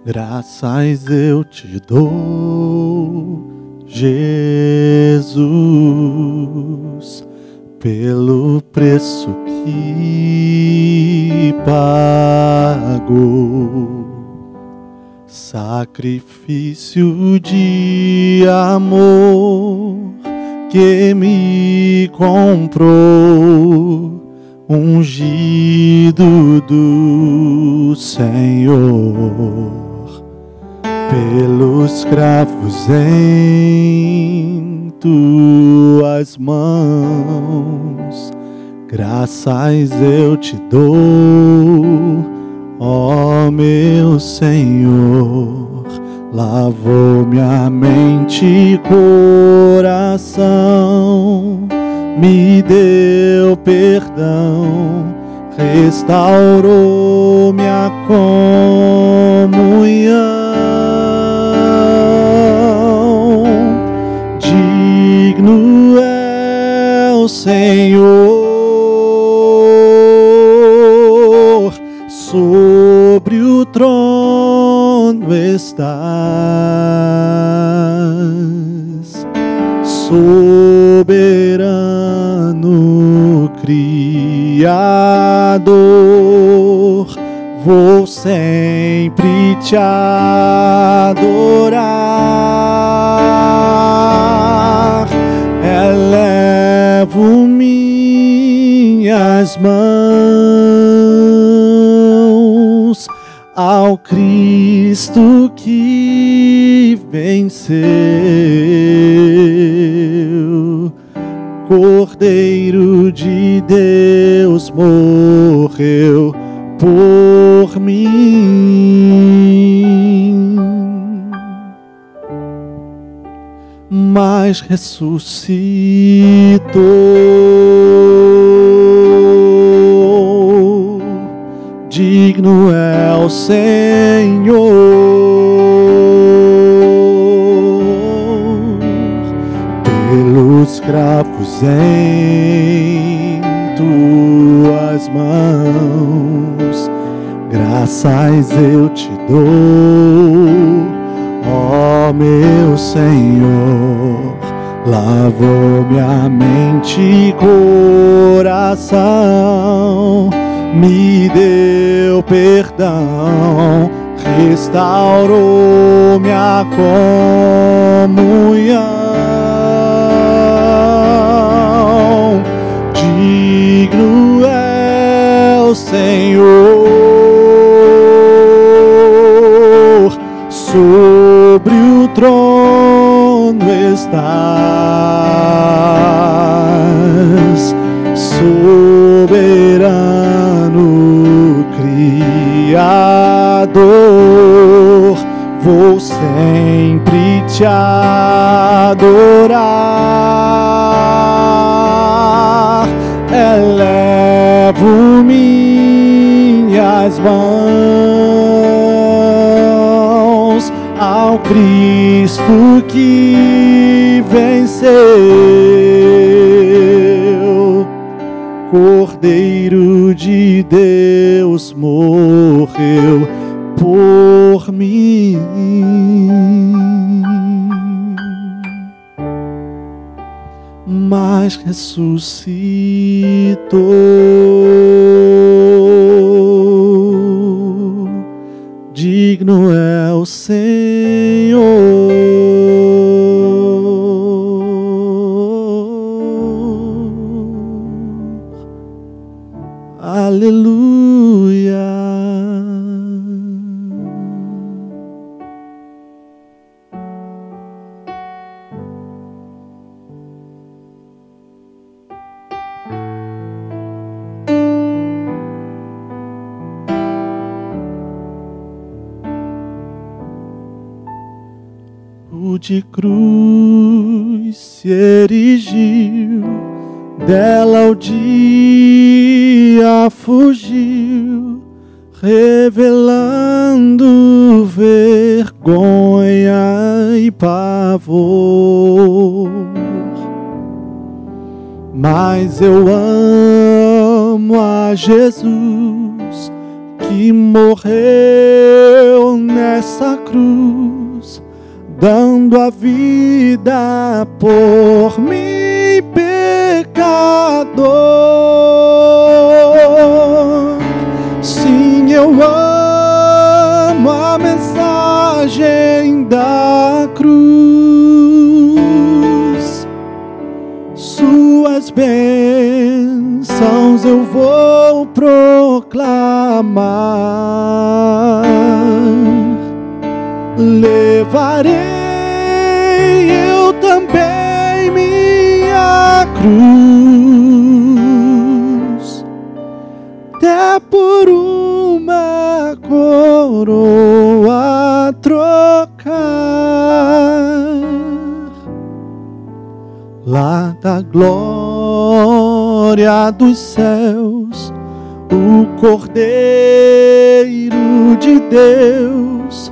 Graças eu te dou, Jesus, pelo preço que pagou. Sacrifício de amor que me comprou, ungido do Senhor. Pelos cravos em tuas mãos, graças eu te dou, ó meu Senhor. Lavou minha mente e coração, me deu perdão, restaurou minha comunhão. Digno é o Senhor, sobre o trono estás, soberano Criador. Vou sempre te adorar, elevo minhas mãos ao Cristo que venceu. Cordeiro de Deus morreu por mim, mas ressuscitou. Digno é o Senhor, pelos cravos em tuas mãos, graças eu te dou, ó meu Senhor. Lavou minha mente e coração, me deu perdão, restaurou minha comunhão. Digno é o Senhor, sobre o trono estás, soberano Criador. Vou sempre te adorar, elevo minhas mãos ao Cristo que venceu. Cordeiro de Deus morreu por mim, mas ressuscitou. Digno é o Senhor, aleluia. De cruz se erigiu, dela o dia fugiu, revelando vergonha e pavor. Mas eu amo a Jesus, que morreu nessa cruz, dando a vida por mim, pecador. Sim, eu amo a mensagem da cruz. Suas bênçãos eu vou proclamar. Levarei eu também minha cruz, até por uma coroa trocar. Lá da glória dos céus, o Cordeiro de Deus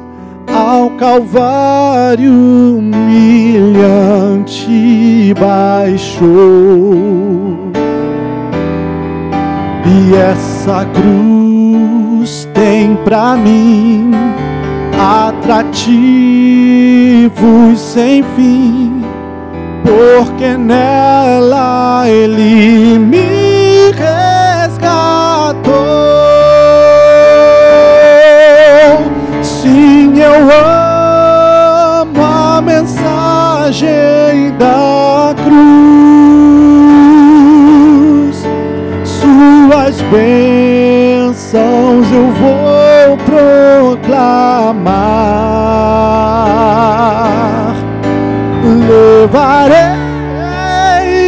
ao Calvário humilhante baixou. E essa cruz tem pra mim atrativos sem fim, porque nela Ele me resgatou. Sim, eu amo a mensagem da cruz. Suas bênçãos eu vou proclamar. Levarei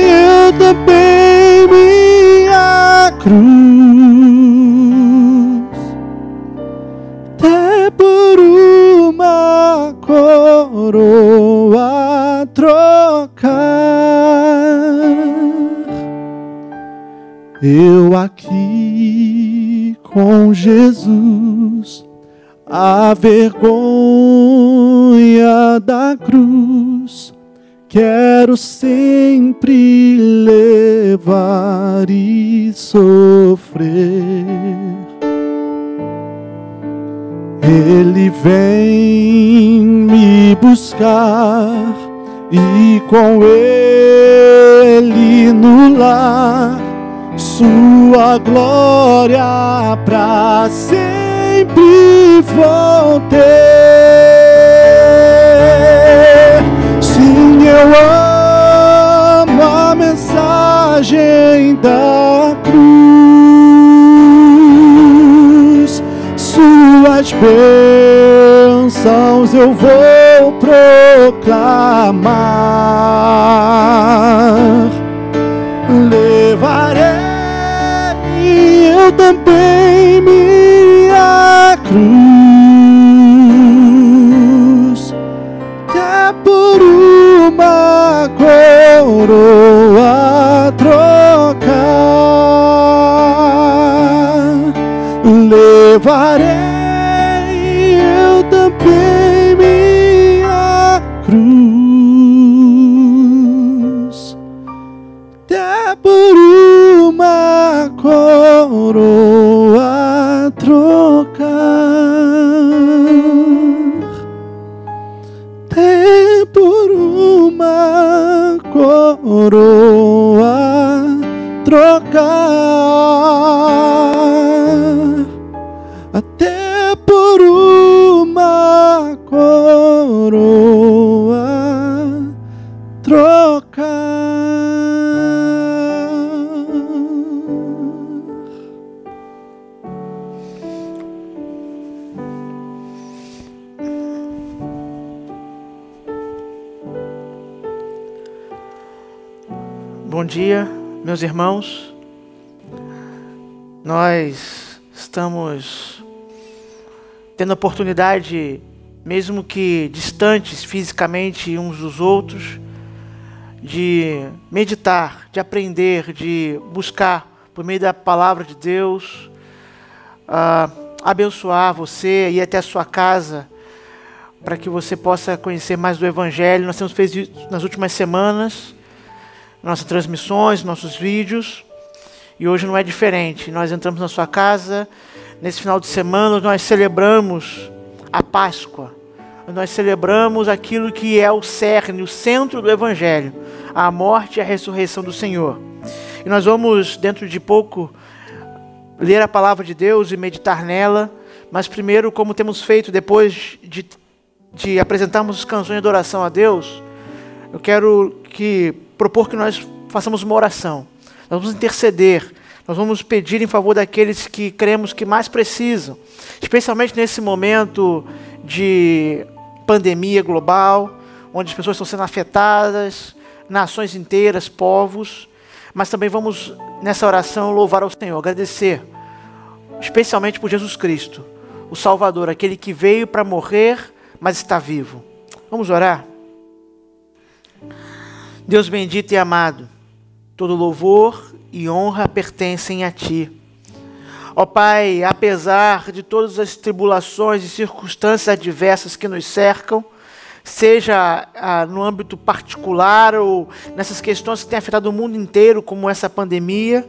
eu também minha cruz, até por uma coroa trocar. Eu aqui com Jesus, a vergonha da cruz, quero sempre levar e sofrer. Ele vem me buscar e com Ele no lar, sua glória pra sempre vou ter. Sim, eu amo a mensagem da cruz. Suas bênçãos eu vou proclamar. Levarei eu também minha cruz, até por uma coroa trocar. Levarei eu também minha cruz, até por uma coroa trocar. Até por uma coroa trocar. Até por uma coroa trocar. Bom dia, meus irmãos. Nós estamos tendo a oportunidade, mesmo que distantes fisicamente uns dos outros, de meditar, de aprender, de buscar, por meio da palavra de Deus, abençoar você e ir até a sua casa, para que você possa conhecer mais do Evangelho. Nós temos feito isso nas últimas semanas, nossas transmissões, nossos vídeos, e hoje não é diferente. Nós entramos na sua casa, Nesse final de semana nós celebramos a Páscoa. Nós celebramos aquilo que é o cerne, o centro do Evangelho, a morte e a ressurreição do Senhor. E nós vamos, dentro de pouco, ler a palavra de Deus e meditar nela, mas primeiro, como temos feito depois de apresentarmos as canções de adoração a Deus, eu quero propor que nós façamos uma oração. Nós vamos interceder, nós vamos pedir em favor daqueles que cremos que mais precisam, especialmente nesse momento de pandemia global, onde as pessoas estão sendo afetadas, nações inteiras, povos, mas também vamos, nessa oração, louvar ao Senhor, agradecer, especialmente por Jesus Cristo, o Salvador, aquele que veio para morrer, mas está vivo. Vamos orar? Deus bendito e amado, todo louvor e honra pertencem a Ti. Ó Pai, apesar de todas as tribulações e circunstâncias adversas que nos cercam, seja no âmbito particular ou nessas questões que têm afetado o mundo inteiro, como essa pandemia,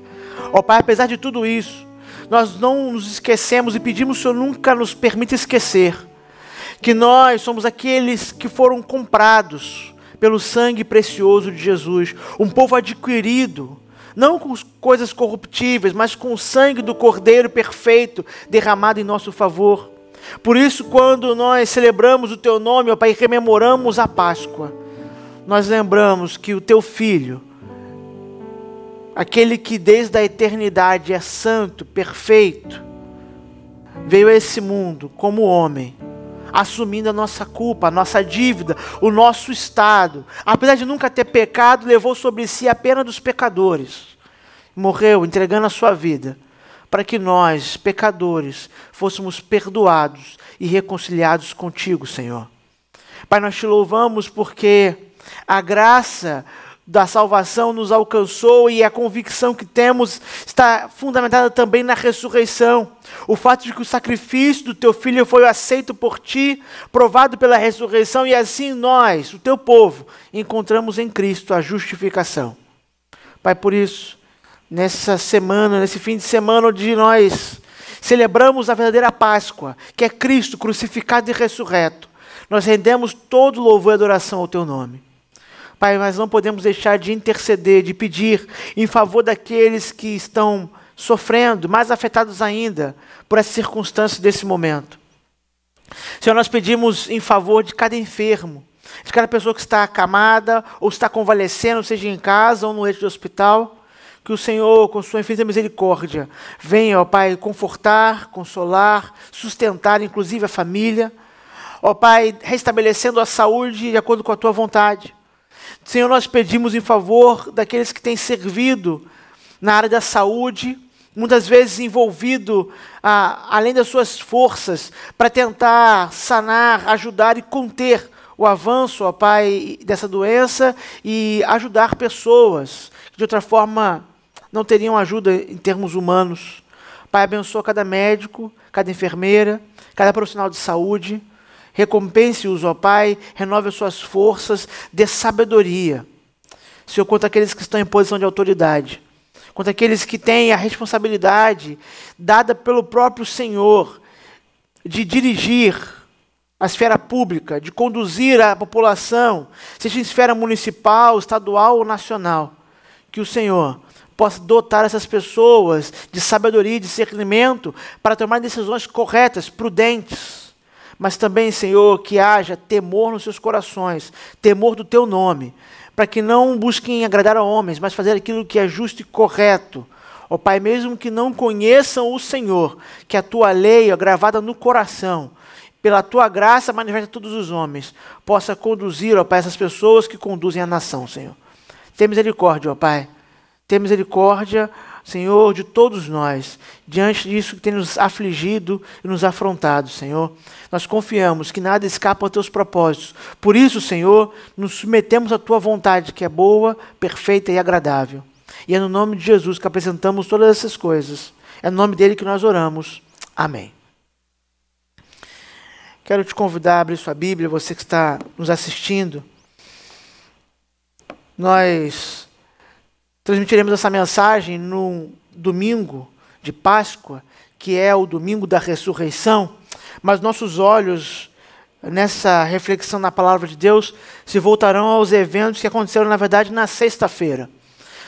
ó Pai, apesar de tudo isso, nós não nos esquecemos e pedimos que o Senhor nunca nos permita esquecer que nós somos aqueles que foram comprados pelo sangue precioso de Jesus, um povo adquirido, não com coisas corruptíveis, mas com o sangue do Cordeiro perfeito derramado em nosso favor. Por isso, quando nós celebramos o Teu nome, ó Pai, e rememoramos a Páscoa, nós lembramos que o Teu Filho, aquele que desde a eternidade é santo, perfeito, veio a esse mundo como homem, assumindo a nossa culpa, a nossa dívida, o nosso estado. Apesar de nunca ter pecado, levou sobre si a pena dos pecadores. Morreu entregando a sua vida para que nós, pecadores, fôssemos perdoados e reconciliados contigo, Senhor. Pai, nós te louvamos porque a graça da salvação nos alcançou e a convicção que temos está fundamentada também na ressurreição. O fato de que o sacrifício do Teu Filho foi aceito por Ti, provado pela ressurreição, e assim nós, o Teu povo, encontramos em Cristo a justificação. Pai, por isso, nessa semana, nesse fim de semana onde nós celebramos a verdadeira Páscoa, que é Cristo crucificado e ressurreto, nós rendemos todo louvor e adoração ao Teu nome. Pai, mas não podemos deixar de interceder, de pedir em favor daqueles que estão sofrendo, mais afetados ainda por essa circunstância desse momento. Senhor, nós pedimos em favor de cada enfermo, de cada pessoa que está acamada ou está convalescendo, seja em casa ou no leito de hospital, que o Senhor, com sua infinita misericórdia, venha, ó Pai, confortar, consolar, sustentar, inclusive a família. Ó Pai, restabelecendo a saúde de acordo com a Tua vontade. Senhor, nós pedimos em favor daqueles que têm servido na área da saúde, muitas vezes envolvido, além das suas forças, para tentar sanar, ajudar e conter o avanço, ó Pai, dessa doença e ajudar pessoas que de outra forma não teriam ajuda em termos humanos. Pai, abençoa cada médico, cada enfermeira, cada profissional de saúde. Recompense-os, ó Pai, renove as suas forças, dê sabedoria. Senhor, quanto àqueles que estão em posição de autoridade, quanto àqueles que têm a responsabilidade dada pelo próprio Senhor de dirigir a esfera pública, de conduzir a população, seja em esfera municipal, estadual ou nacional, que o Senhor possa dotar essas pessoas de sabedoria e discernimento para tomar decisões corretas, prudentes. Mas também, Senhor, que haja temor nos seus corações, temor do Teu nome, para que não busquem agradar a homens, mas fazer aquilo que é justo e correto. Ó Pai, mesmo que não conheçam o Senhor, que a Tua lei, ó, gravada no coração, pela Tua graça manifesta a todos os homens, possa conduzir, ó Pai, essas pessoas que conduzem a nação, Senhor. Tem misericórdia, ó Pai. Tem misericórdia, Senhor, de todos nós, diante disso que tem nos afligido e nos afrontado, Senhor. Nós confiamos que nada escapa aos Teus propósitos. Por isso, Senhor, nos submetemos à Tua vontade, que é boa, perfeita e agradável. E é no nome de Jesus que apresentamos todas essas coisas. É no nome dele que nós oramos. Amém. Quero te convidar a abrir sua Bíblia, você que está nos assistindo. Nós transmitiremos essa mensagem no domingo de Páscoa, que é o domingo da ressurreição, mas nossos olhos, nessa reflexão na palavra de Deus, se voltarão aos eventos que aconteceram, na verdade, na sexta-feira.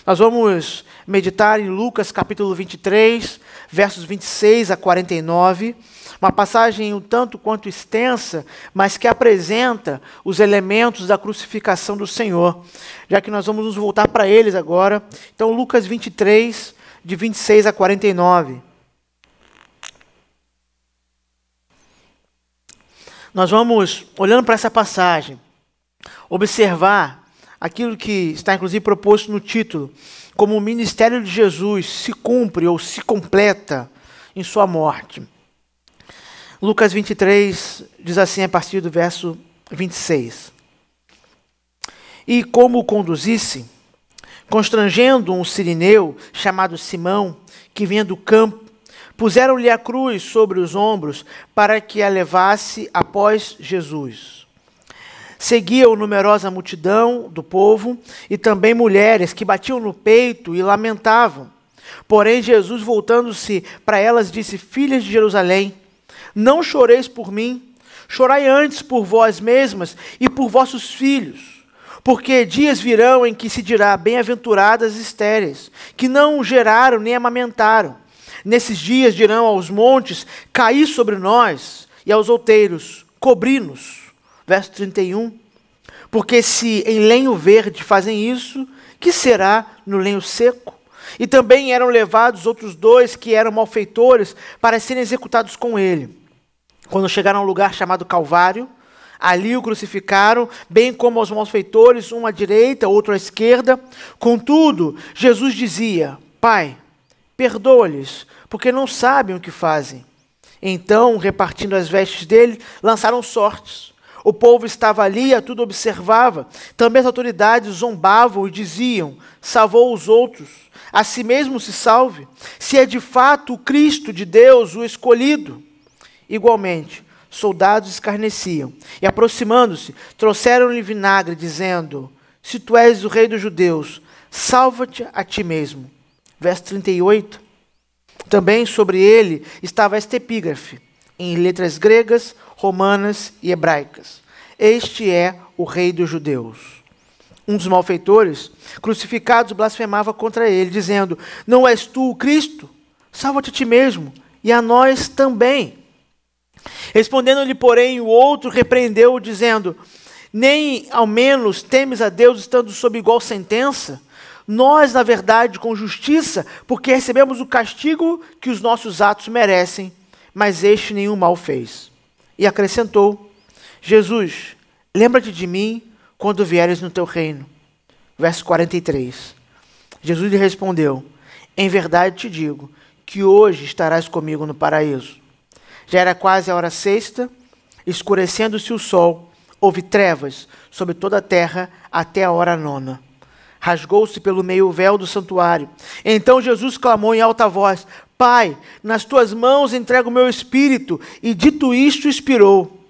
Nós vamos meditar em Lucas capítulo 23, versos 26 a 49, uma passagem um tanto quanto extensa, mas que apresenta os elementos da crucificação do Senhor, já que nós vamos nos voltar para eles agora. Então, Lucas 23, de 26 a 49. Nós vamos, olhando para essa passagem, observar aquilo que está inclusive proposto no título, como o ministério de Jesus se cumpre ou se completa em sua morte. Lucas 23 diz assim a partir do verso 26. E como o conduzisse, constrangendo um sirineu chamado Simão, que vinha do campo, puseram-lhe a cruz sobre os ombros para que a levasse após Jesus. Seguiam numerosa multidão do povo e também mulheres que batiam no peito e lamentavam. Porém, Jesus, voltando-se para elas, disse: Filhas de Jerusalém, não choreis por mim, chorai antes por vós mesmas e por vossos filhos. Porque dias virão em que se dirá: bem-aventuradas estéreis, que não geraram nem amamentaram. Nesses dias dirão aos montes: caí sobre nós, e aos outeiros: cobri-nos. Verso 31. Porque se em lenho verde fazem isso, que será no lenho seco? E também eram levados outros dois que eram malfeitores para serem executados com ele. Quando chegaram a um lugar chamado Calvário, ali o crucificaram, bem como aos malfeitores, um à direita, outro à esquerda. Contudo, Jesus dizia: Pai, perdoa-lhes, porque não sabem o que fazem. Então, repartindo as vestes dele, lançaram sortes. O povo estava ali e a tudo observava. Também as autoridades zombavam e diziam: salvou os outros, a si mesmo se salve, se é de fato o Cristo de Deus, o escolhido. Igualmente, soldados escarneciam e, aproximando-se, trouxeram-lhe vinagre, dizendo: se tu és o rei dos judeus, salva-te a ti mesmo. Verso 38. Também sobre ele estava esta epígrafe, em letras gregas, romanas e hebraicas: este é o rei dos judeus. Um dos malfeitores, crucificados, blasfemava contra ele, dizendo: não és tu o Cristo? Salva-te a ti mesmo e a nós também. Respondendo-lhe, porém, o outro repreendeu-o, dizendo: nem ao menos temes a Deus estando sob igual sentença? Nós, na verdade, com justiça, porque recebemos o castigo que os nossos atos merecem, mas este nenhum mal fez. E acrescentou: Jesus, lembra-te de mim quando vieres no teu reino. Verso 43. Jesus lhe respondeu: em verdade te digo, que hoje estarás comigo no paraíso. Já era quase a hora sexta, escurecendo-se o sol, houve trevas sobre toda a terra até a hora nona. Rasgou-se pelo meio o véu do santuário. Então Jesus clamou em alta voz: Pai, nas tuas mãos entrego o meu espírito. E dito isto, expirou.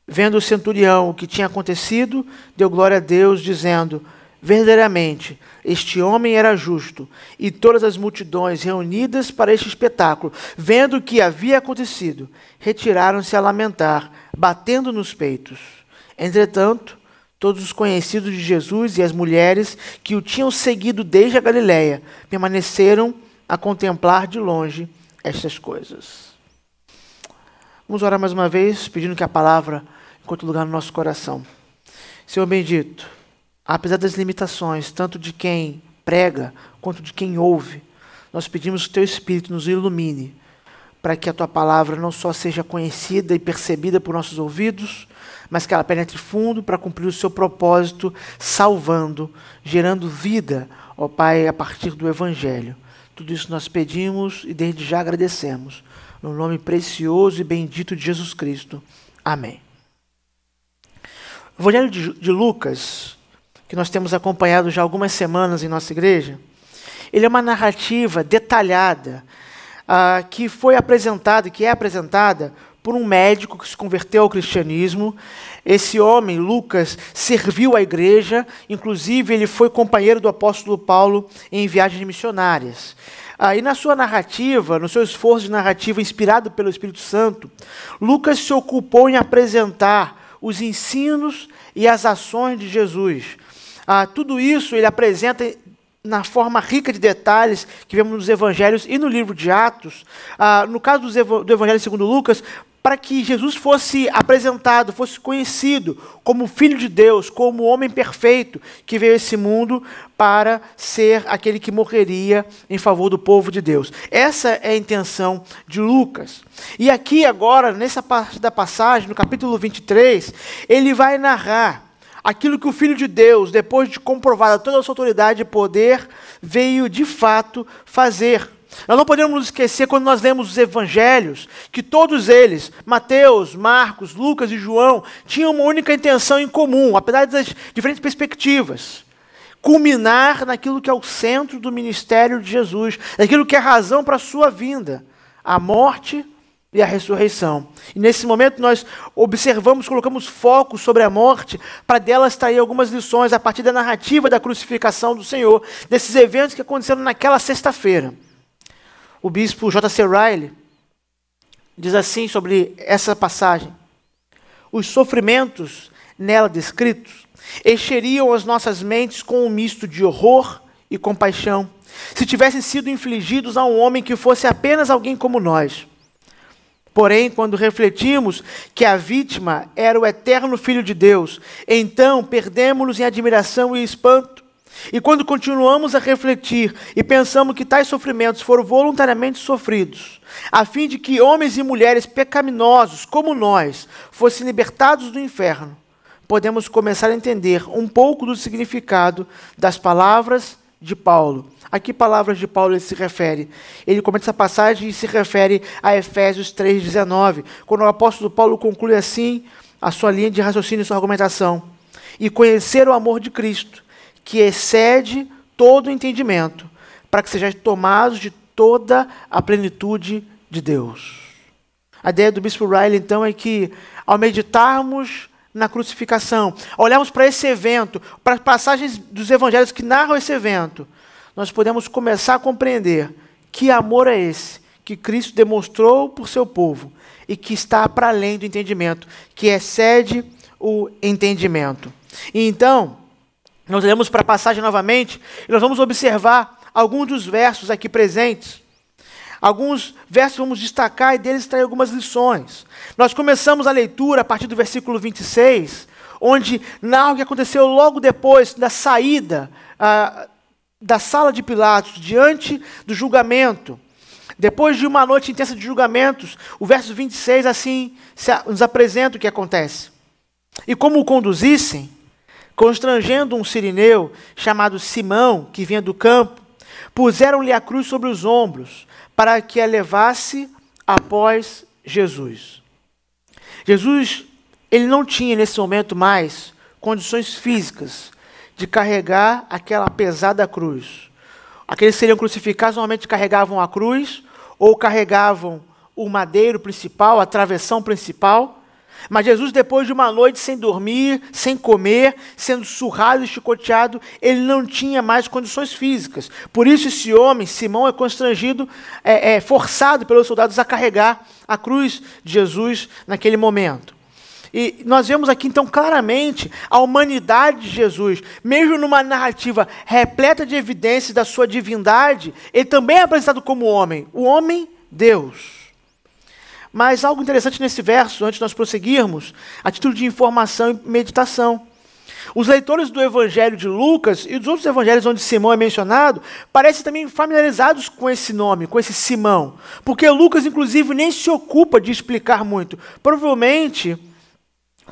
Vendo o centurião o que tinha acontecido, deu glória a Deus, dizendo: verdadeiramente, este homem era justo. E todas as multidões reunidas para este espetáculo, vendo o que havia acontecido, retiraram-se a lamentar, batendo nos peitos. Entretanto, todos os conhecidos de Jesus e as mulheres que o tinham seguido desde a Galiléia permaneceram a contemplar de longe estas coisas. Vamos orar mais uma vez, pedindo que a palavra encontre lugar no nosso coração. Senhor bendito, apesar das limitações, tanto de quem prega quanto de quem ouve, nós pedimos que o teu Espírito nos ilumine, para que a tua palavra não só seja conhecida e percebida por nossos ouvidos, mas que ela penetre fundo para cumprir o seu propósito, salvando, gerando vida, ó Pai, a partir do Evangelho. Tudo isso nós pedimos e desde já agradecemos. No nome precioso e bendito de Jesus Cristo. Amém. O Evangelho de Lucas, que nós temos acompanhado já algumas semanas em nossa igreja, ele é uma narrativa detalhada, que foi apresentada, que é apresentada por um médico que se converteu ao cristianismo. Esse homem, Lucas, serviu a igreja, inclusive ele foi companheiro do apóstolo Paulo em viagens missionárias. E na sua narrativa, no seu esforço de narrativa inspirado pelo Espírito Santo, Lucas se ocupou em apresentar os ensinos e as ações de Jesus. Tudo isso ele apresenta na forma rica de detalhes que vemos nos Evangelhos e no livro de Atos. No caso do Evangelho segundo Lucas, para que Jesus fosse apresentado, fosse conhecido como Filho de Deus, como homem perfeito que veio a esse mundo para ser aquele que morreria em favor do povo de Deus. Essa é a intenção de Lucas. E aqui agora, nessa parte da passagem, no capítulo 23, ele vai narrar aquilo que o Filho de Deus, depois de comprovada toda a sua autoridade e poder, veio de fato fazer. Nós não podemos nos esquecer, quando nós lemos os evangelhos, que todos eles, Mateus, Marcos, Lucas e João, tinham uma única intenção em comum, apesar das diferentes perspectivas: culminar naquilo que é o centro do ministério de Jesus, naquilo que é a razão para a sua vinda, a morte e a ressurreição. E nesse momento nós observamos, colocamos foco sobre a morte, para dela extrair algumas lições a partir da narrativa da crucificação do Senhor, desses eventos que aconteceram naquela sexta-feira. O bispo J.C. Ryle diz assim sobre essa passagem: os sofrimentos nela descritos encheriam as nossas mentes com um misto de horror e compaixão, se tivessem sido infligidos a um homem que fosse apenas alguém como nós. Porém, quando refletimos que a vítima era o eterno Filho de Deus, então perdemos-nos em admiração e espanto. E quando continuamos a refletir e pensamos que tais sofrimentos foram voluntariamente sofridos, a fim de que homens e mulheres pecaminosos como nós fossem libertados do inferno, podemos começar a entender um pouco do significado das palavras de Paulo. A que palavras de Paulo ele se refere? Ele comenta essa passagem e se refere a Efésios 3,19, quando o apóstolo Paulo conclui assim a sua linha de raciocínio e sua argumentação: e conhecer o amor de Cristo, que excede todo o entendimento, para que sejais tomados de toda a plenitude de Deus. A ideia do bispo Ryle, então, é que, ao meditarmos na crucificação, ao olharmos para esse evento, para as passagens dos evangelhos que narram esse evento, nós podemos começar a compreender que amor é esse que Cristo demonstrou por seu povo e que está para além do entendimento, que excede o entendimento. E então, nós olhamos para a passagem novamente e nós vamos observar alguns dos versos aqui presentes. Alguns versos vamos destacar e deles extrair algumas lições. Nós começamos a leitura a partir do versículo 26, onde narra o que aconteceu logo depois da saída da sala de Pilatos, diante do julgamento. Depois de uma noite intensa de julgamentos, o verso 26 assim nos apresenta o que acontece. E como o conduzissem, constrangendo um sirineu chamado Simão, que vinha do campo, puseram-lhe a cruz sobre os ombros, para que a levasse após Jesus. Jesus, ele não tinha nesse momento mais condições físicas de carregar aquela pesada cruz. Aqueles que seriam crucificados normalmente carregavam a cruz, ou carregavam o madeiro principal, a travessão principal. Mas Jesus, depois de uma noite sem dormir, sem comer, sendo surrado e chicoteado, ele não tinha mais condições físicas. Por isso esse homem, Simão, é constrangido, forçado pelos soldados a carregar a cruz de Jesus naquele momento. E nós vemos aqui então claramente a humanidade de Jesus, mesmo numa narrativa repleta de evidências da sua divindade, ele também é apresentado como homem, o homem Deus. Mas algo interessante nesse verso, antes de nós prosseguirmos, a título de informação e meditação. Os leitores do Evangelho de Lucas e dos outros evangelhos onde Simão é mencionado, parecem também familiarizados com esse nome, com esse Simão. Porque Lucas, inclusive, nem se ocupa de explicar muito. Provavelmente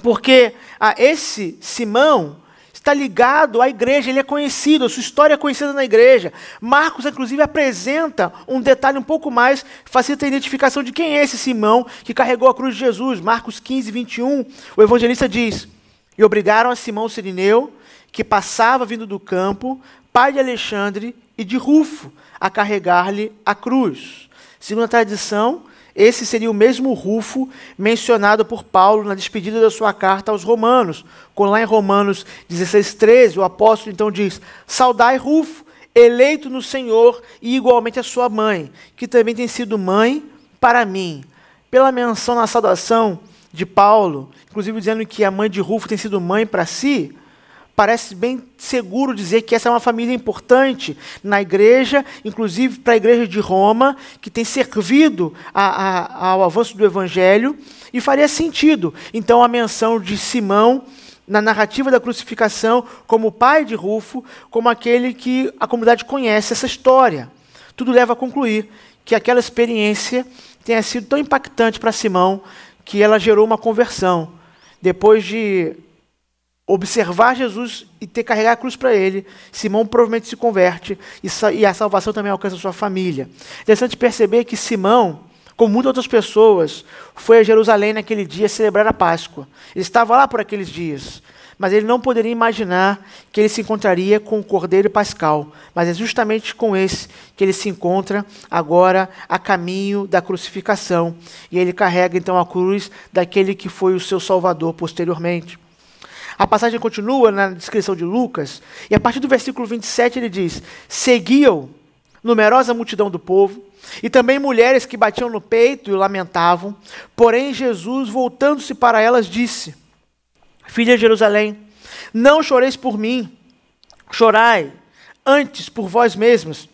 porque esse Simão está ligado à igreja, ele é conhecido, a sua história é conhecida na igreja. Marcos, inclusive, apresenta um detalhe um pouco mais, facilita a identificação de quem é esse Simão que carregou a cruz de Jesus. Marcos 15, 21, o evangelista diz: e obrigaram a Simão Cirineu, que passava vindo do campo, pai de Alexandre e de Rufo, a carregar-lhe a cruz. Segundo a tradição, esse seria o mesmo Rufo mencionado por Paulo na despedida da sua carta aos Romanos, quando lá em Romanos 16:13, o apóstolo então diz: saudai Rufo, eleito no Senhor, e igualmente a sua mãe, que também tem sido mãe para mim. Pela menção na saudação de Paulo, inclusive dizendo que a mãe de Rufo tem sido mãe para si, parece bem seguro dizer que essa é uma família importante na igreja, inclusive para a igreja de Roma, que tem servido ao avanço do evangelho, e faria sentido, então, a menção de Simão na narrativa da crucificação como pai de Rufo, como aquele que a comunidade conhece essa história. Tudo leva a concluir que aquela experiência tenha sido tão impactante para Simão que ela gerou uma conversão. Depois de observar Jesus e ter carregado a cruz para ele, Simão provavelmente se converte e a salvação também alcança a sua família. É interessante perceber que Simão, como muitas outras pessoas, foi a Jerusalém naquele dia celebrar a Páscoa. Ele estava lá por aqueles dias, mas ele não poderia imaginar que ele se encontraria com o Cordeiro Pascal. Mas é justamente com esse que ele se encontra agora a caminho da crucificação. E ele carrega então a cruz daquele que foi o seu Salvador posteriormente. A passagem continua na descrição de Lucas, e a partir do versículo 27 ele diz: seguiam numerosa multidão do povo, e também mulheres que batiam no peito e lamentavam. Porém Jesus, voltando-se para elas, disse: filha de Jerusalém, não choreis por mim, chorai antes por vós mesmos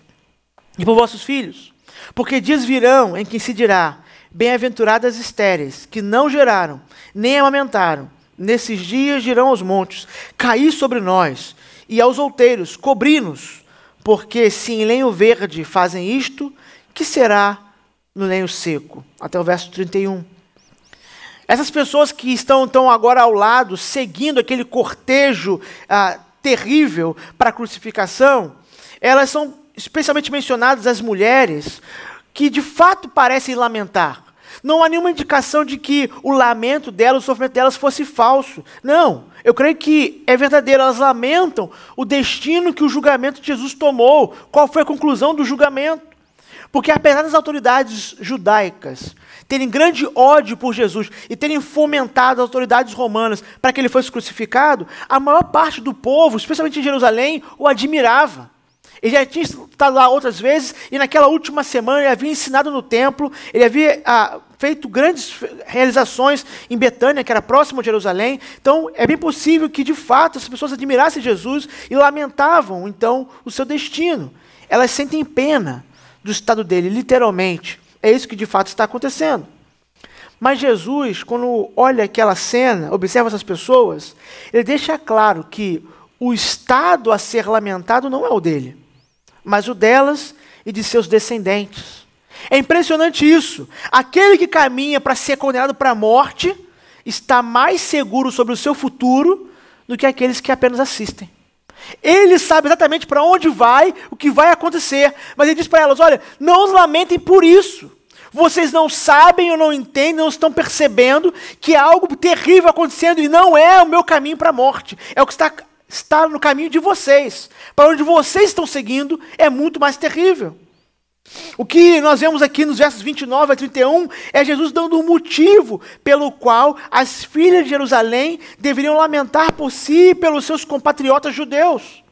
e por vossos filhos, porque dias virão em que se dirá: bem-aventuradas estéreis, que não geraram, nem amamentaram. Nesses dias dirão aos montes: caí sobre nós, e aos outeiros: cobri-nos, porque se em lenho verde fazem isto, que será no lenho seco? Até o verso 31. Essas pessoas que estão agora ao lado, seguindo aquele cortejo terrível para a crucificação, elas são especialmente mencionadas as mulheres, que de fato parecem lamentar. Não há nenhuma indicação de que o lamento delas, o sofrimento delas fosse falso. Não, eu creio que é verdadeiro. Elas lamentam o destino que o julgamento de Jesus tomou. Qual foi a conclusão do julgamento? Porque apesar das autoridades judaicas terem grande ódio por Jesus e terem fomentado as autoridades romanas para que ele fosse crucificado, a maior parte do povo, especialmente em Jerusalém, o admirava. Ele já tinha estado lá outras vezes, e naquela última semana ele havia ensinado no templo, ele havia feito grandes realizações em Betânia, que era próximo a Jerusalém. Então, é bem possível que, de fato, as pessoas admirassem Jesus e lamentavam, então, o seu destino. Elas sentem pena do estado dele, literalmente. É isso que, de fato, está acontecendo. Mas Jesus, quando olha aquela cena, observa essas pessoas, ele deixa claro que o estado a ser lamentado não é o dele, mas o delas e de seus descendentes. É impressionante isso. Aquele que caminha para ser condenado para a morte está mais seguro sobre o seu futuro do que aqueles que apenas assistem. Ele sabe exatamente para onde vai, o que vai acontecer, mas ele diz para elas: olha, não os lamentem por isso. Vocês não sabem ou não entendem, não estão percebendo que há algo terrível acontecendo, e não é o meu caminho para a morte, é o que está no caminho de vocês. Para onde vocês estão seguindo é muito mais terrível. O que nós vemos aqui nos versos 29 a 31 é Jesus dando um motivo pelo qual as filhas de Jerusalém deveriam lamentar por si e pelos seus compatriotas judeus.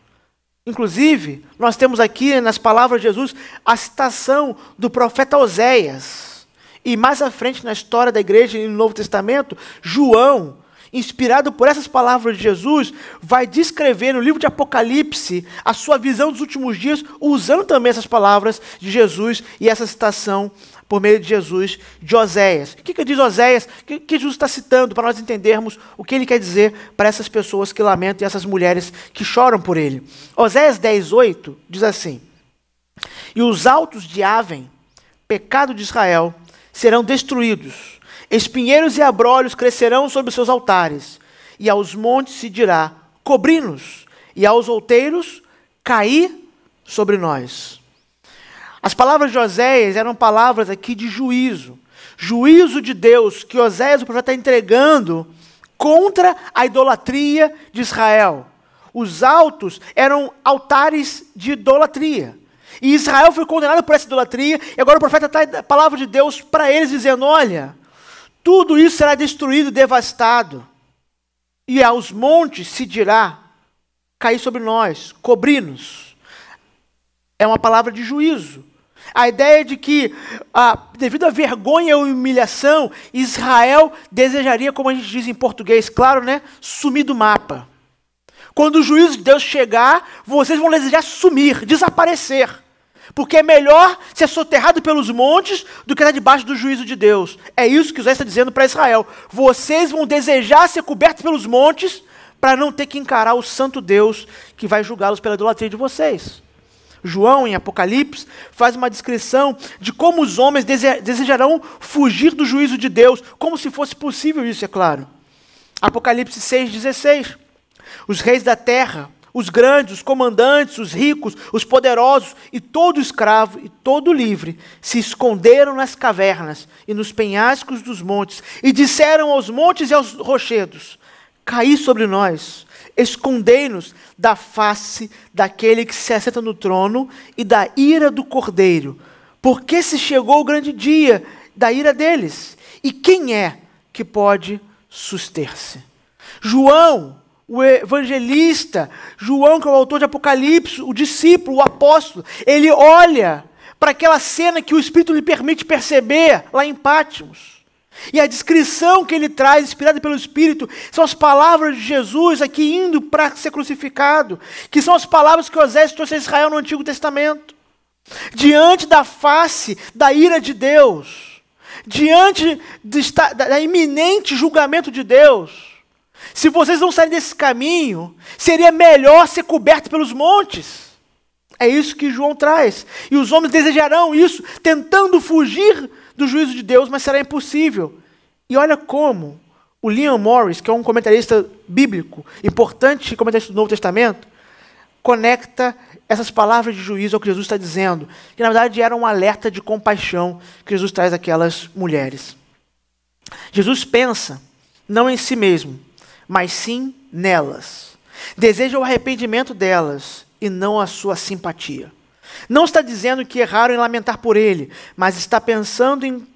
Inclusive, nós temos aqui nas palavras de Jesus a citação do profeta Oséias. E mais à frente na história da igreja e no Novo Testamento, João, inspirado por essas palavras de Jesus, vai descrever no livro de Apocalipse a sua visão dos últimos dias, usando também essas palavras de Jesus e essa citação por meio de Jesus de Oséias. O que diz Oséias? O que Jesus está citando para nós entendermos o que ele quer dizer para essas pessoas que lamentam e essas mulheres que choram por ele? Oséias 10:8 diz assim: e os altos de Aven, pecado de Israel, serão destruídos. Espinheiros e abrolhos crescerão sobre os seus altares, e aos montes se dirá: cobri-nos, e aos outeiros: caí sobre nós. As palavras de Oséias eram palavras aqui de juízo. Juízo de Deus que Oséias, o profeta, está entregando contra a idolatria de Israel. Os altos eram altares de idolatria. E Israel foi condenado por essa idolatria, e agora o profeta traz a palavra de Deus para eles, dizendo: olha, tudo isso será destruído, devastado. E aos montes se dirá: cair sobre nós, cobri-nos. é uma palavra de juízo. A ideia de que, devido à vergonha e à humilhação, Israel desejaria, como a gente diz em português, claro, né? Sumir do mapa. Quando o juízo de Deus chegar, vocês vão desejar sumir, desaparecer. Porque é melhor ser soterrado pelos montes do que estar debaixo do juízo de Deus. É isso que José está dizendo para Israel. Vocês vão desejar ser cobertos pelos montes para não ter que encarar o santo Deus que vai julgá-los pela idolatria de vocês. João, em Apocalipse, faz uma descrição de como os homens desejarão fugir do juízo de Deus, como se fosse possível isso, é claro. Apocalipse 6,16. Os reis da terra, os grandes, os comandantes, os ricos, os poderosos e todo escravo e todo livre se esconderam nas cavernas e nos penhascos dos montes e disseram aos montes e aos rochedos: caí sobre nós, escondei-nos da face daquele que se assenta no trono e da ira do Cordeiro, porque se chegou o grande dia da ira deles. E quem é que pode suster-se? João, o evangelista, João, que é o autor de Apocalipse, o discípulo, o apóstolo, ele olha para aquela cena que o Espírito lhe permite perceber lá em Patmos. E a descrição que ele traz, inspirada pelo Espírito, são as palavras de Jesus aqui indo para ser crucificado, que são as palavras que Osés trouxe a Israel no Antigo Testamento. Diante da face da ira de Deus, diante da iminente julgamento de Deus, se vocês não saírem desse caminho, seria melhor ser coberto pelos montes. É isso que João traz. E os homens desejarão isso, tentando fugir do juízo de Deus, mas será impossível. E olha como o Leon Morris, que é um comentarista bíblico, importante comentarista do Novo Testamento, conecta essas palavras de juízo ao que Jesus está dizendo, que na verdade era um alerta de compaixão que Jesus traz àquelas mulheres. Jesus pensa não em si mesmo, mas sim nelas. Deseja o arrependimento delas e não a sua simpatia. Não está dizendo que erraram em lamentar por ele, mas está pensando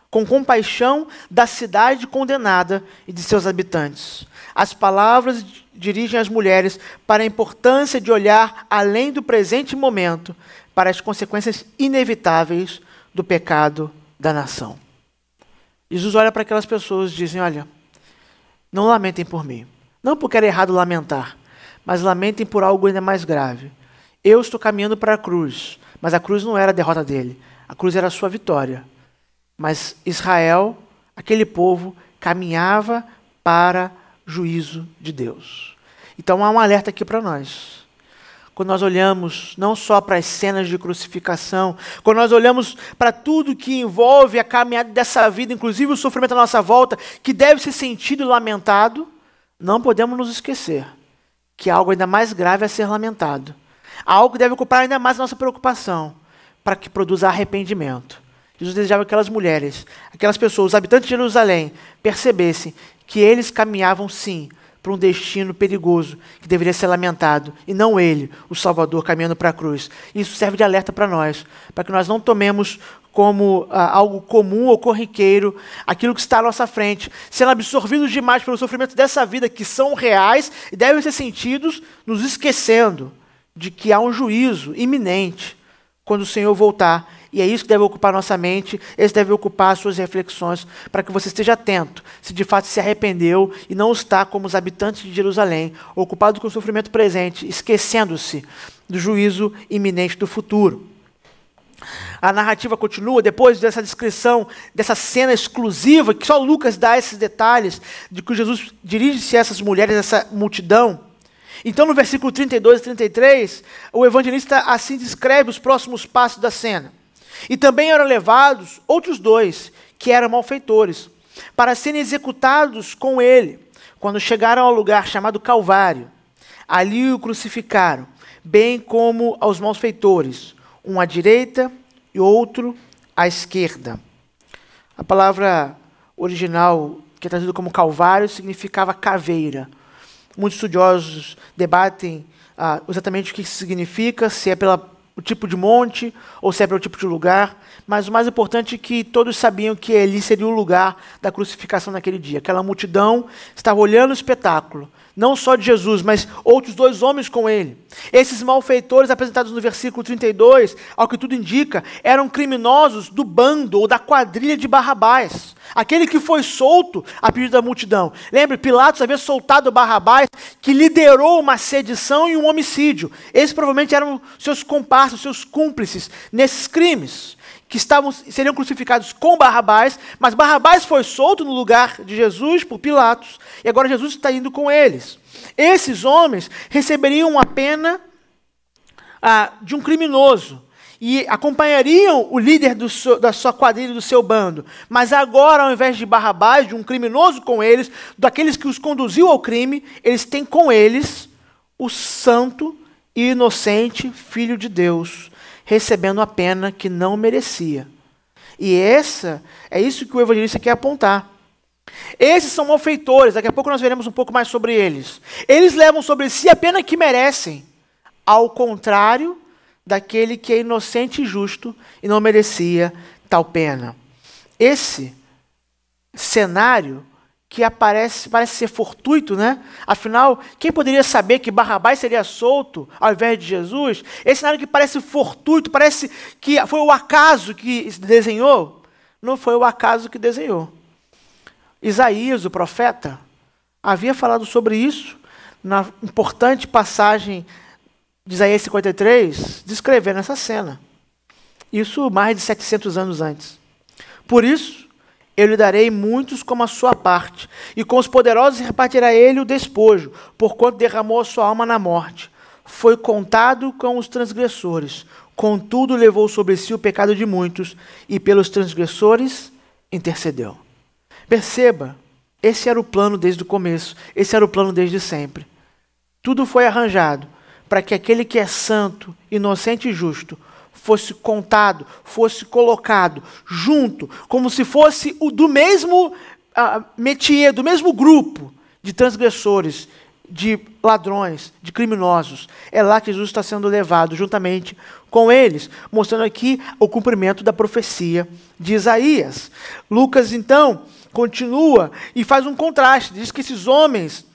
com compaixão da cidade condenada e de seus habitantes. As palavras dirigem as mulheres para a importância de olhar além do presente momento para as consequências inevitáveis do pecado da nação. Jesus olha para aquelas pessoas e diz: olha, não lamentem por mim. Não porque era errado lamentar, mas lamentem por algo ainda mais grave. Eu estou caminhando para a cruz, mas a cruz não era a derrota dele. A cruz era a sua vitória. Mas Israel, aquele povo, caminhava para juízo de Deus. Então há um alerta aqui para nós. Quando nós olhamos não só para as cenas de crucificação, quando nós olhamos para tudo que envolve a caminhada dessa vida, inclusive o sofrimento à nossa volta, que deve ser sentido e lamentado, não podemos nos esquecer que há algo ainda mais grave a ser lamentado. Há algo que deve ocupar ainda mais a nossa preocupação, para que produza arrependimento. Jesus desejava que aquelas mulheres, aquelas pessoas, os habitantes de Jerusalém, percebessem que eles caminhavam sim para um destino perigoso, que deveria ser lamentado, e não ele, o Salvador, caminhando para a cruz. Isso serve de alerta para nós, para que nós não tomemos como algo comum ou corriqueiro aquilo que está à nossa frente, sendo absorvidos demais pelo sofrimento dessa vida, que são reais e devem ser sentidos, nos esquecendo de que há um juízo iminente quando o Senhor voltar. E é isso que deve ocupar nossa mente, esse deve ocupar as suas reflexões, para que você esteja atento, se de fato se arrependeu e não está como os habitantes de Jerusalém, ocupado com o sofrimento presente, esquecendo-se do juízo iminente do futuro. A narrativa continua, depois dessa descrição, dessa cena exclusiva, que só Lucas dá esses detalhes, de que Jesus dirige-se a essas mulheres, a essa multidão. Então, no versículo 32 e 33, o evangelista assim descreve os próximos passos da cena. E também eram levados outros dois, que eram malfeitores, para serem executados com ele, quando chegaram ao lugar chamado Calvário. Ali o crucificaram, bem como aos malfeitores, um à direita e outro à esquerda. A palavra original, que é traduzida como Calvário, significava caveira. Muitos estudiosos debatem exatamente o que isso significa, se é pelo tipo de monte ou se é pelo tipo de lugar, mas o mais importante é que todos sabiam que ali seria o lugar da crucificação naquele dia. Aquela multidão estava olhando o espetáculo, não só de Jesus, mas outros 2 homens com ele. Esses malfeitores apresentados no versículo 32, ao que tudo indica, eram criminosos do bando ou da quadrilha de Barrabás, aquele que foi solto a pedido da multidão. Lembre, Pilatos havia soltado Barrabás, que liderou uma sedição e um homicídio. Esses provavelmente eram seus comparsas, seus cúmplices nesses crimes, que seriam crucificados com Barrabás, mas Barrabás foi solto no lugar de Jesus por Pilatos, e agora Jesus está indo com eles. Esses homens receberiam uma pena de um criminoso, e acompanhariam o líder da sua quadrilha, do seu bando. Mas agora, ao invés de Barrabás, de um criminoso com eles, daqueles que os conduziu ao crime, eles têm com eles o santo e inocente Filho de Deus, recebendo a pena que não merecia. E é isso que o evangelista quer apontar. Esses são malfeitores, daqui a pouco nós veremos um pouco mais sobre eles. Eles levam sobre si a pena que merecem, ao contrário daquele que é inocente e justo e não merecia tal pena. Esse cenário que parece ser fortuito, né? Afinal, quem poderia saber que Barrabás seria solto ao invés de Jesus? Esse cenário que parece fortuito, parece que foi o acaso que desenhou. Não foi o acaso que desenhou. Isaías, o profeta, havia falado sobre isso na importante passagem de Isaías 53, descrevendo essa cena. Isso mais de 700 anos antes. Por isso, eu lhe darei muitos como a sua parte, e com os poderosos repartirá ele o despojo, porquanto derramou a sua alma na morte. Foi contado com os transgressores, contudo levou sobre si o pecado de muitos, e pelos transgressores intercedeu. Perceba, esse era o plano desde o começo, esse era o plano desde sempre. Tudo foi arranjado para que aquele que é santo, inocente e justo fosse contado, fosse colocado junto, como se fosse o do mesmo métier, do mesmo grupo de transgressores, de ladrões, de criminosos. É lá que Jesus está sendo levado juntamente com eles, mostrando aqui o cumprimento da profecia de Isaías. Lucas, então, continua e faz um contraste, diz que esses homens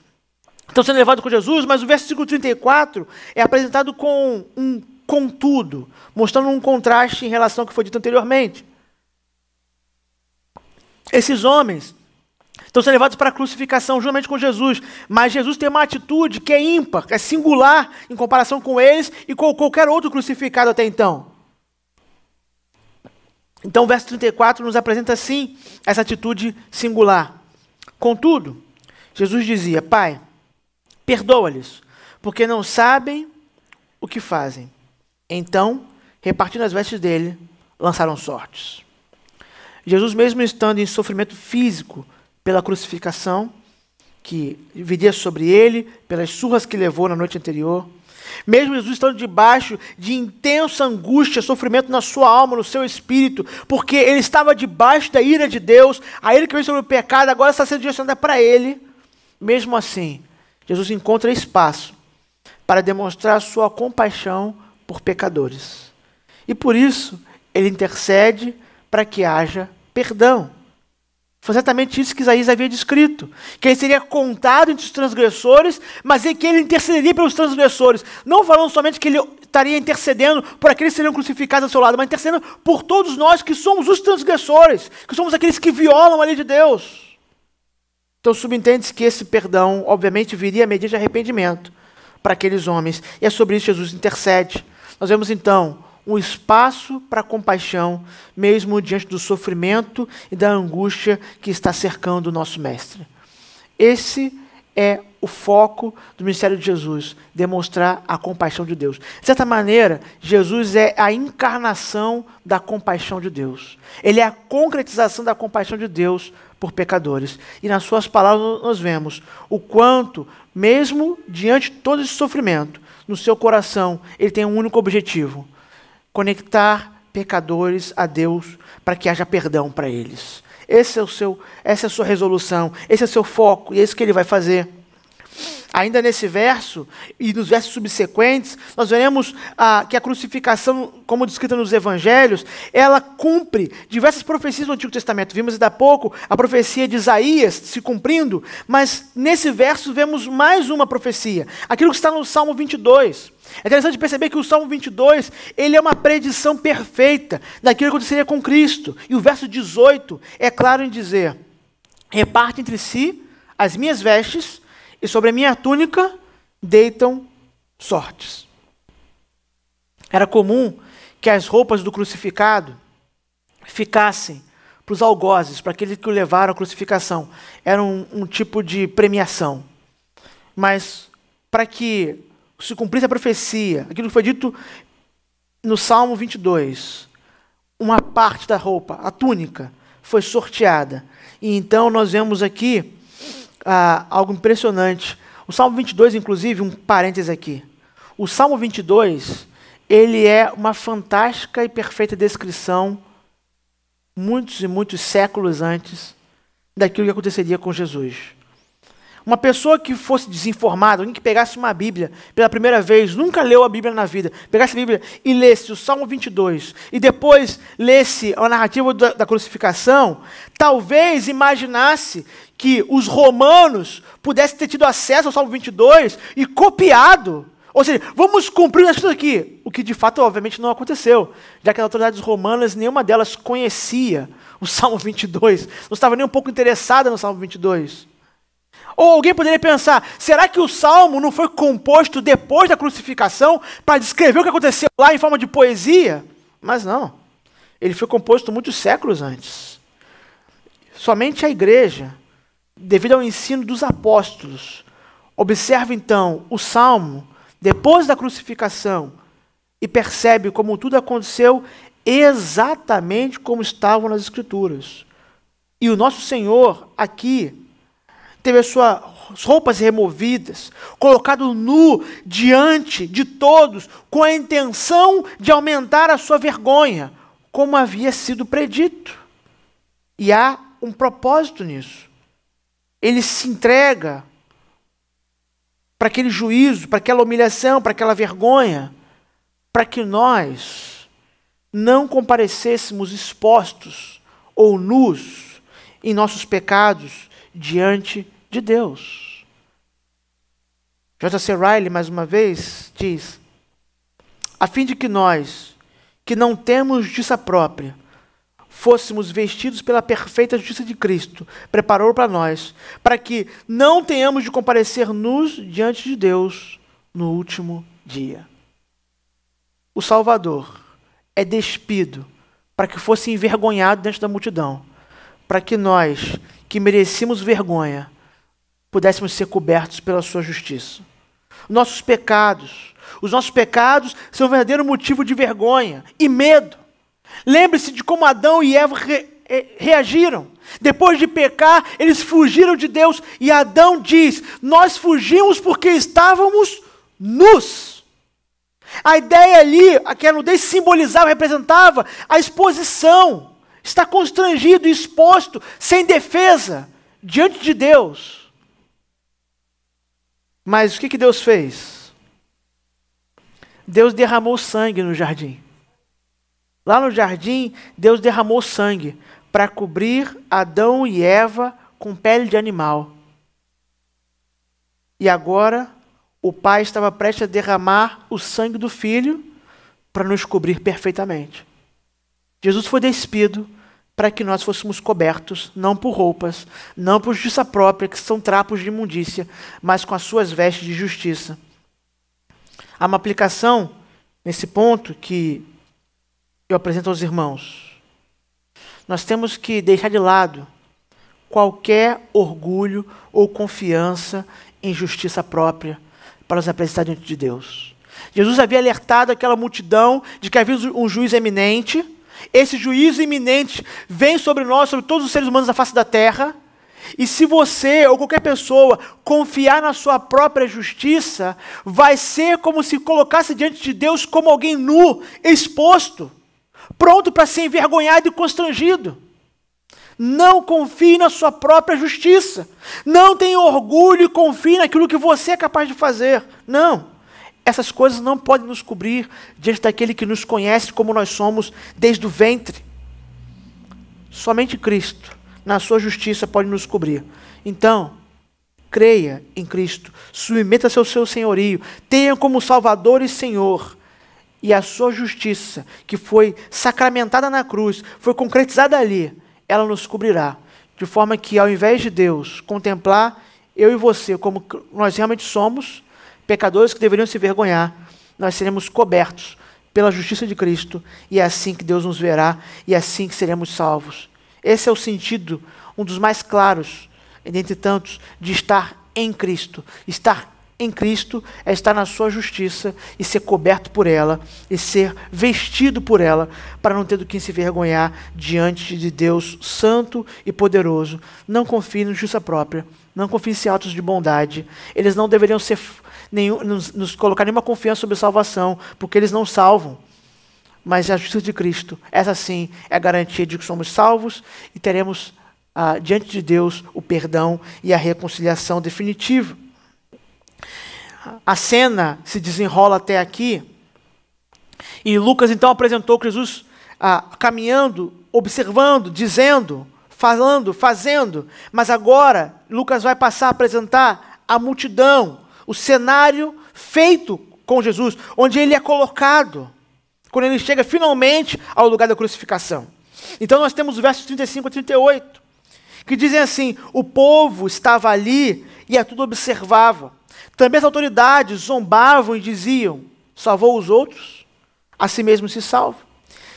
estão sendo levados com Jesus, mas o versículo 34 é apresentado com um contudo, mostrando um contraste em relação ao que foi dito anteriormente. Esses homens estão sendo levados para a crucificação juntamente com Jesus, mas Jesus tem uma atitude que é ímpar, é singular em comparação com eles e com qualquer outro crucificado até então. Então o verso 34 nos apresenta assim essa atitude singular. Contudo, Jesus dizia: Pai, perdoa-lhes, porque não sabem o que fazem. Então, repartindo as vestes dele, lançaram sortes. Jesus, mesmo estando em sofrimento físico pela crucificação, que viria sobre ele, pelas surras que levou na noite anterior, mesmo Jesus estando debaixo de intensa angústia, sofrimento na sua alma, no seu espírito, porque ele estava debaixo da ira de Deus, a ira que veio sobre o pecado agora está sendo direcionada para ele. Mesmo assim, Jesus encontra espaço para demonstrar a sua compaixão por pecadores. E por isso, ele intercede para que haja perdão. Foi exatamente isso que Isaías havia descrito, que ele seria contado entre os transgressores, mas que ele intercederia pelos transgressores, não falando somente que ele estaria intercedendo por aqueles que seriam crucificados ao seu lado, mas intercedendo por todos nós que somos os transgressores, que somos aqueles que violam a lei de Deus. Então subentende-se que esse perdão, obviamente, viria à medida de arrependimento para aqueles homens, e é sobre isso que Jesus intercede. Nós vemos então um espaço para compaixão, mesmo diante do sofrimento e da angústia que está cercando o nosso Mestre. Esse é o foco do ministério de Jesus, demonstrar a compaixão de Deus. De certa maneira, Jesus é a encarnação da compaixão de Deus. Ele é a concretização da compaixão de Deus por pecadores. E nas suas palavras nós vemos o quanto, mesmo diante de todo esse sofrimento, no seu coração, ele tem um único objetivo: conectar pecadores a Deus para que haja perdão para eles. Essa é a sua resolução, esse é o seu foco, e é isso que ele vai fazer. ainda nesse verso e nos versos subsequentes, nós veremos que a crucificação, como descrita nos evangelhos, ela cumpre diversas profecias do Antigo Testamento. Vimos ainda há pouco a profecia de Isaías se cumprindo, mas nesse verso vemos mais uma profecia, aquilo que está no Salmo 22. É interessante perceber que o Salmo 22, ele é uma predição perfeita daquilo que aconteceria com Cristo. E o verso 18 é claro em dizer: reparte entre si as minhas vestes, e sobre a minha túnica deitam sortes. Era comum que as roupas do crucificado ficassem para os algozes, para aqueles que o levaram à crucificação. Era um tipo de premiação. Mas para que se cumprisse a profecia, aquilo que foi dito no Salmo 22, uma parte da roupa, a túnica, foi sorteada. E então nós vemos aqui algo impressionante. O Salmo 22, inclusive, um parêntese aqui. O Salmo 22, ele é uma fantástica e perfeita descrição, muitos e muitos séculos antes, daquilo que aconteceria com Jesus. Uma pessoa que fosse desinformada, alguém que pegasse uma Bíblia pela primeira vez, nunca leu a Bíblia na vida, pegasse a Bíblia e lesse o Salmo 22, e depois lesse a narrativa da crucificação, talvez imaginasse que os romanos pudessem ter tido acesso ao Salmo 22 e copiado. Ou seja, vamos cumprir isso aqui. O que de fato, obviamente, não aconteceu, já que as autoridades romanas, nenhuma delas conhecia o Salmo 22, não estava nem um pouco interessada no Salmo 22. Ou alguém poderia pensar, será que o Salmo não foi composto depois da crucificação para descrever o que aconteceu lá em forma de poesia? Mas não, ele foi composto muitos séculos antes. Somente a igreja, devido ao ensino dos apóstolos, observa então o Salmo depois da crucificação e percebe como tudo aconteceu exatamente como estavam nas Escrituras. E o nosso Senhor aqui teve as suas roupas removidas, colocado nu diante de todos, com a intenção de aumentar a sua vergonha, como havia sido predito. E há um propósito nisso. Ele se entrega para aquele juízo, para aquela humilhação, para aquela vergonha, para que nós não comparecêssemos expostos ou nus em nossos pecados diante de Deus. J.C. Riley, mais uma vez, diz: a fim de que nós, que não temos justiça própria, fôssemos vestidos pela perfeita justiça de Cristo, preparou para nós, para que não tenhamos de comparecer nus diante de Deus no último dia. O Salvador é despido para que fosse envergonhado diante da multidão, para que nós, que merecíamos vergonha, pudéssemos ser cobertos pela sua justiça. Os nossos pecados são um verdadeiro motivo de vergonha e medo. Lembre-se de como Adão e Eva reagiram. Depois de pecar, eles fugiram de Deus. E Adão diz: nós fugimos porque estávamos nus. A ideia ali, que a nudez simbolizava, representava a exposição. Está constrangido, exposto, sem defesa, diante de Deus. Mas o que Deus fez? Deus derramou sangue no jardim. Lá no jardim, Deus derramou sangue para cobrir Adão e Eva com pele de animal. E agora, o Pai estava prestes a derramar o sangue do Filho para nos cobrir perfeitamente. Jesus foi despido para que nós fôssemos cobertos, não por roupas, não por justiça própria, que são trapos de imundícia, mas com as suas vestes de justiça. Há uma aplicação nesse ponto que eu apresento aos irmãos. Nós temos que deixar de lado qualquer orgulho ou confiança em justiça própria para nos apresentar diante de Deus. Jesus havia alertado aquela multidão de que havia um juízo eminente. Esse juízo iminente vem sobre nós, sobre todos os seres humanos da face da terra. E se você ou qualquer pessoa confiar na sua própria justiça, vai ser como se colocasse diante de Deus como alguém nu, exposto, pronto para ser envergonhado e constrangido. Não confie na sua própria justiça. Não tenha orgulho e confie naquilo que você é capaz de fazer. Não. Essas coisas não podem nos cobrir diante daquele que nos conhece como nós somos desde o ventre. Somente Cristo, na sua justiça, pode nos cobrir. Então, creia em Cristo, submeta-se ao seu senhorio, tenha como Salvador e Senhor, e a sua justiça, que foi sacramentada na cruz, foi concretizada ali, ela nos cobrirá, de forma que ao invés de Deus contemplar eu e você como nós realmente somos, pecadores que deveriam se vergonhar, nós seremos cobertos pela justiça de Cristo, e é assim que Deus nos verá, e é assim que seremos salvos. Esse é o sentido, um dos mais claros, dentre tantos, de estar em Cristo. Estar em Cristo é estar na sua justiça e ser coberto por ela, e ser vestido por ela, para não ter do que se envergonhar diante de Deus santo e poderoso. Não confie na justiça própria, não confie em atos de bondade. Eles não deveriam ser nos colocar nenhuma confiança sobre salvação, porque eles não salvam. Mas a justiça de Cristo, essa sim é a garantia de que somos salvos e teremos diante de Deus o perdão e a reconciliação definitiva. A cena se desenrola até aqui, e Lucas então apresentou Jesus caminhando, observando, dizendo, falando, fazendo, mas agora Lucas vai passar a apresentar a multidão, o cenário feito com Jesus, onde ele é colocado, quando ele chega finalmente ao lugar da crucificação. Então nós temos os versos 35 a 38, que dizem assim: o povo estava ali e a tudo observava. Também as autoridades zombavam e diziam: salvou os outros, a si mesmo se salva,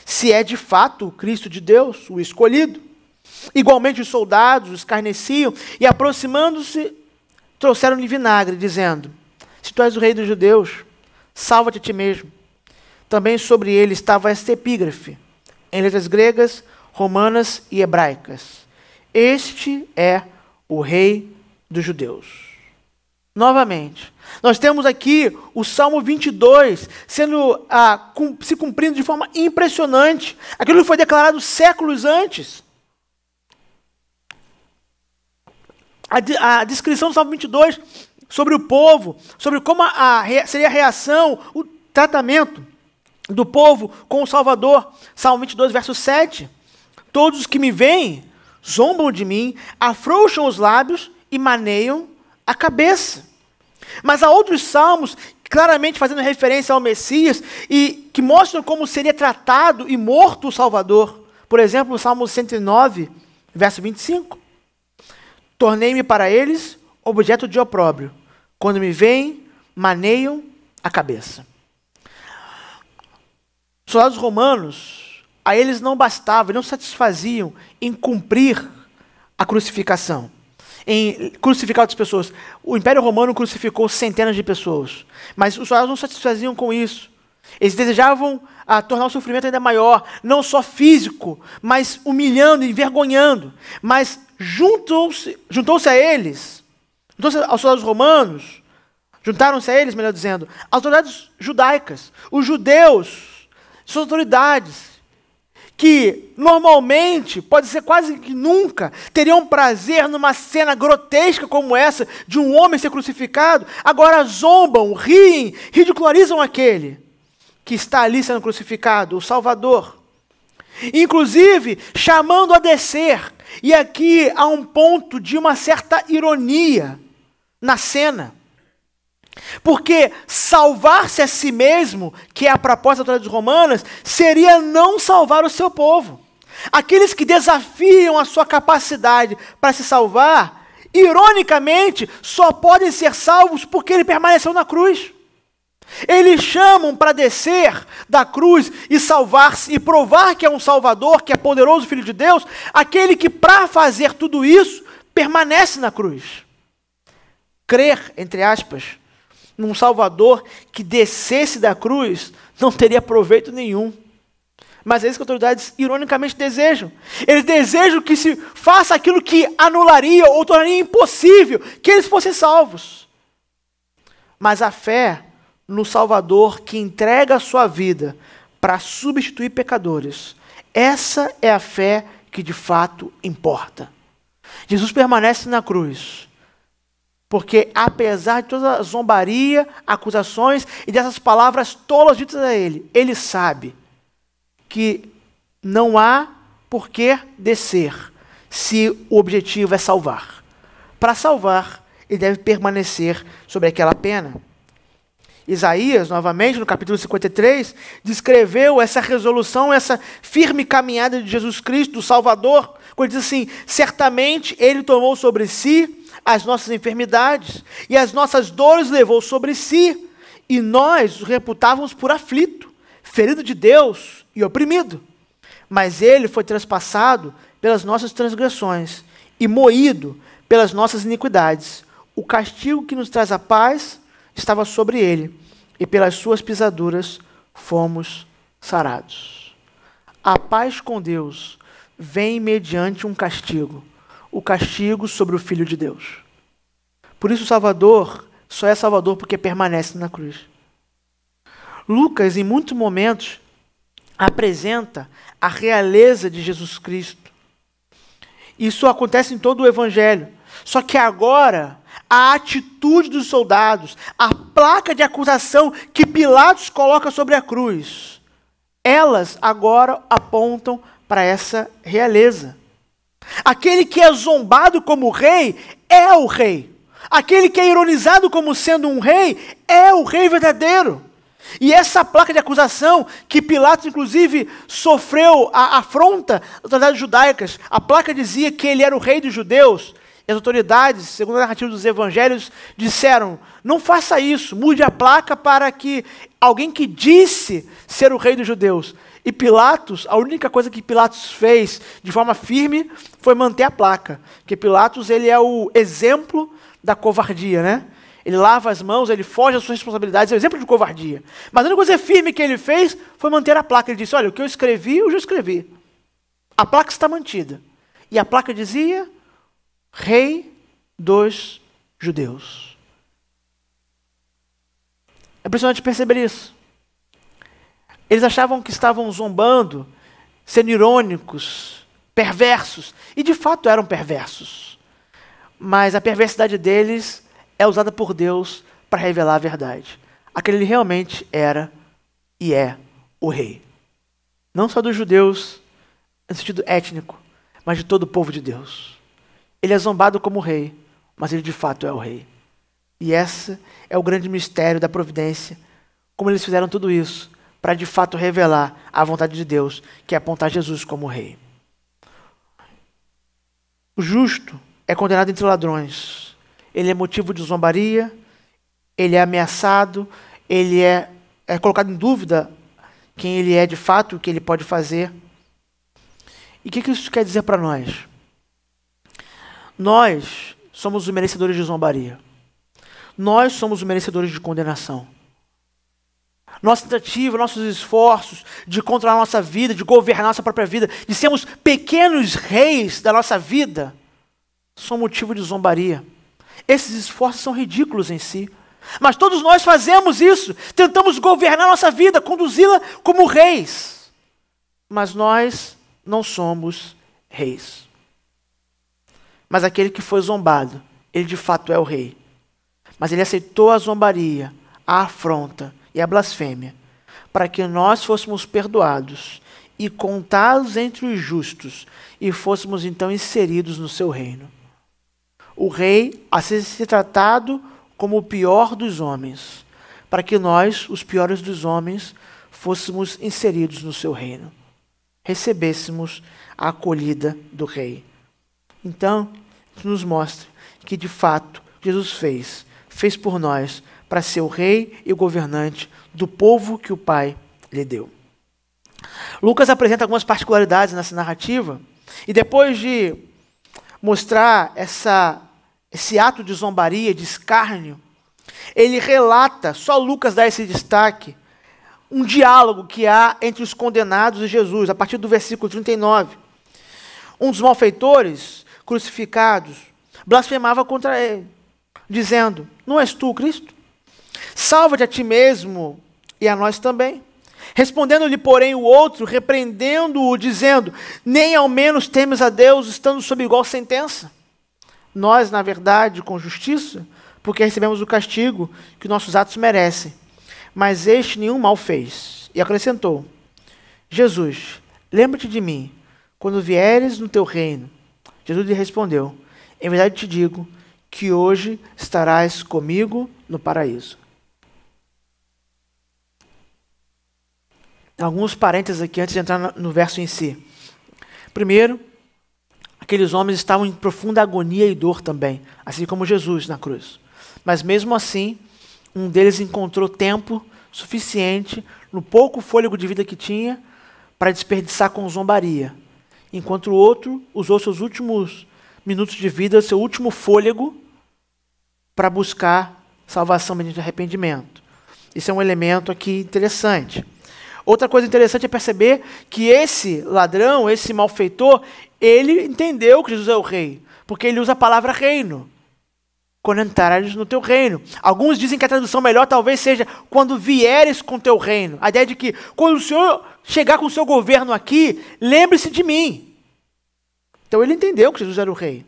se é de fato o Cristo de Deus, o escolhido. Igualmente os soldados escarneciam e, aproximando-se, trouxeram-lhe vinagre, dizendo: se tu és o rei dos judeus, salva-te a ti mesmo. Também sobre ele estava esta epígrafe, em letras gregas, romanas e hebraicas: este é o rei dos judeus. Novamente, nós temos aqui o Salmo 22 se cumprindo de forma impressionante, aquilo que foi declarado séculos antes. A descrição do Salmo 22 sobre o povo, sobre como seria a reação, o tratamento do povo com o Salvador. Salmo 22, verso 7. Todos os que me veem zombam de mim, afrouxam os lábios e maneiam a cabeça. Mas há outros salmos claramente fazendo referência ao Messias e que mostram como seria tratado e morto o Salvador. Por exemplo, o Salmo 109, verso 25. Tornei-me para eles objeto de opróbrio. Quando me veem, maneiam a cabeça. Os soldados romanos, a eles não bastava, não satisfaziam em cumprir a crucificação, em crucificar outras pessoas. O Império Romano crucificou centenas de pessoas, mas os soldados não satisfaziam com isso. Eles desejavam tornar o sofrimento ainda maior, não só físico, mas humilhando, envergonhando. Mas juntou-se a eles, aos soldados romanos, juntaram-se a eles, melhor dizendo, as autoridades judaicas, os judeus, suas autoridades, que normalmente, pode ser quase que nunca, teriam prazer numa cena grotesca como essa, de um homem ser crucificado, agora zombam, riem, ridicularizam aquele que está ali sendo crucificado, o Salvador. Inclusive, chamando a descer. E aqui há um ponto de uma certa ironia na cena. Porque salvar-se a si mesmo, que é a proposta das autoridades romanas, seria não salvar o seu povo. Aqueles que desafiam a sua capacidade para se salvar, ironicamente, só podem ser salvos porque ele permaneceu na cruz. Eles chamam para descer da cruz e salvar-se e provar que é um Salvador, que é poderoso Filho de Deus, aquele que para fazer tudo isso permanece na cruz. Crer, entre aspas, num Salvador que descesse da cruz não teria proveito nenhum. Mas é isso que as autoridades ironicamente desejam. Eles desejam que se faça aquilo que anularia ou tornaria impossível que eles fossem salvos. Mas a fé no Salvador que entrega a sua vida para substituir pecadores, essa é a fé que de fato importa. Jesus permanece na cruz, porque apesar de toda a zombaria, acusações e dessas palavras tolas ditas a ele, ele sabe que não há por que descer se o objetivo é salvar. Para salvar, ele deve permanecer sobre aquela pena. Isaías, novamente, no capítulo 53, descreveu essa resolução, essa firme caminhada de Jesus Cristo, do Salvador, quando diz assim: certamente ele tomou sobre si as nossas enfermidades e as nossas dores levou sobre si, e nós o reputávamos por aflito, ferido de Deus e oprimido. Mas ele foi traspassado pelas nossas transgressões e moído pelas nossas iniquidades. O castigo que nos traz a paz estava sobre ele, e pelas suas pisaduras fomos sarados. A paz com Deus vem mediante um castigo, o castigo sobre o Filho de Deus. Por isso o Salvador só é Salvador porque permanece na cruz. Lucas, em muitos momentos, apresenta a realeza de Jesus Cristo. Isso acontece em todo o Evangelho. Só que agora, a atitude dos soldados, a placa de acusação que Pilatos coloca sobre a cruz, elas agora apontam para essa realeza. Aquele que é zombado como rei é o rei. Aquele que é ironizado como sendo um rei é o rei verdadeiro. E essa placa de acusação, que Pilatos inclusive sofreu a afronta das autoridades judaicas, a placa dizia que ele era o rei dos judeus. E as autoridades, segundo a narrativa dos evangelhos, disseram: não faça isso, mude a placa para que alguém que disse ser o rei dos judeus. E Pilatos, a única coisa que Pilatos fez de forma firme foi manter a placa. Porque Pilatos, ele é o exemplo da covardia, né? Ele lava as mãos, ele foge das suas responsabilidades, é o exemplo de covardia. Mas a única coisa firme que ele fez foi manter a placa. Ele disse: olha, o que eu escrevi, eu já escrevi. A placa está mantida. E a placa dizia: Rei dos Judeus. É impressionante perceber isso. Eles achavam que estavam zombando, sendo irônicos, perversos. E de fato eram perversos. Mas a perversidade deles é usada por Deus para revelar a verdade. Aquele realmente era e é o rei. Não só dos judeus, no sentido étnico, mas de todo o povo de Deus. Ele é zombado como rei, mas ele de fato é o rei. E esse é o grande mistério da providência, como eles fizeram tudo isso, para de fato revelar a vontade de Deus, que é apontar Jesus como rei. O justo é condenado entre ladrões. Ele é motivo de zombaria, ele é ameaçado, ele é colocado em dúvida quem ele é de fato, o que ele pode fazer. E o que isso quer dizer para nós? Nós somos os merecedores de zombaria. Nós somos os merecedores de condenação. Nossa tentativa, nossos esforços de controlar a nossa vida, de governar a nossa própria vida, de sermos pequenos reis da nossa vida, são motivo de zombaria. Esses esforços são ridículos em si. Mas todos nós fazemos isso. Tentamos governar a nossa vida, conduzi-la como reis. Mas nós não somos reis. Mas aquele que foi zombado, ele de fato é o rei. Mas ele aceitou a zombaria, a afronta e a blasfêmia, para que nós fôssemos perdoados e contados entre os justos e fôssemos então inseridos no seu reino. O rei a ser tratado como o pior dos homens, para que nós, os piores dos homens, fôssemos inseridos no seu reino. Recebêssemos a acolhida do rei. Então, isso nos mostra que de fato Jesus fez por nós para ser o rei e o governante do povo que o Pai lhe deu. Lucas apresenta algumas particularidades nessa narrativa e depois de mostrar esse ato de zombaria, de escárnio, ele relata, só Lucas dá esse destaque, um diálogo que há entre os condenados e Jesus, a partir do versículo 39. Um dos malfeitores crucificados blasfemava contra ele, dizendo: não és tu o Cristo? Salva-te a ti mesmo e a nós também. Respondendo-lhe, porém, o outro, repreendendo-o, dizendo: nem ao menos temes a Deus, estando sob igual sentença? Nós, na verdade, com justiça, porque recebemos o castigo que nossos atos merecem. Mas este nenhum mal fez. E acrescentou: Jesus, lembra-te de mim, quando vieres no teu reino. Jesus lhe respondeu: em verdade te digo, que hoje estarás comigo no paraíso. Alguns parênteses aqui antes de entrar no verso em si. Primeiro, aqueles homens estavam em profunda agonia e dor também, assim como Jesus na cruz. Mas mesmo assim, um deles encontrou tempo suficiente, no pouco fôlego de vida que tinha, para desperdiçar com zombaria. Enquanto o outro usou seus últimos minutos de vida, seu último fôlego, para buscar salvação mediante arrependimento. Isso é um elemento aqui interessante. Outra coisa interessante é perceber que esse ladrão, esse malfeitor, ele entendeu que Jesus é o rei, porque ele usa a palavra reino. Quando entrares no teu reino. Alguns dizem que a tradução melhor talvez seja quando vieres com teu reino. A ideia de que quando o Senhor chegar com o seu governo aqui, lembre-se de mim. Então ele entendeu que Jesus era o rei.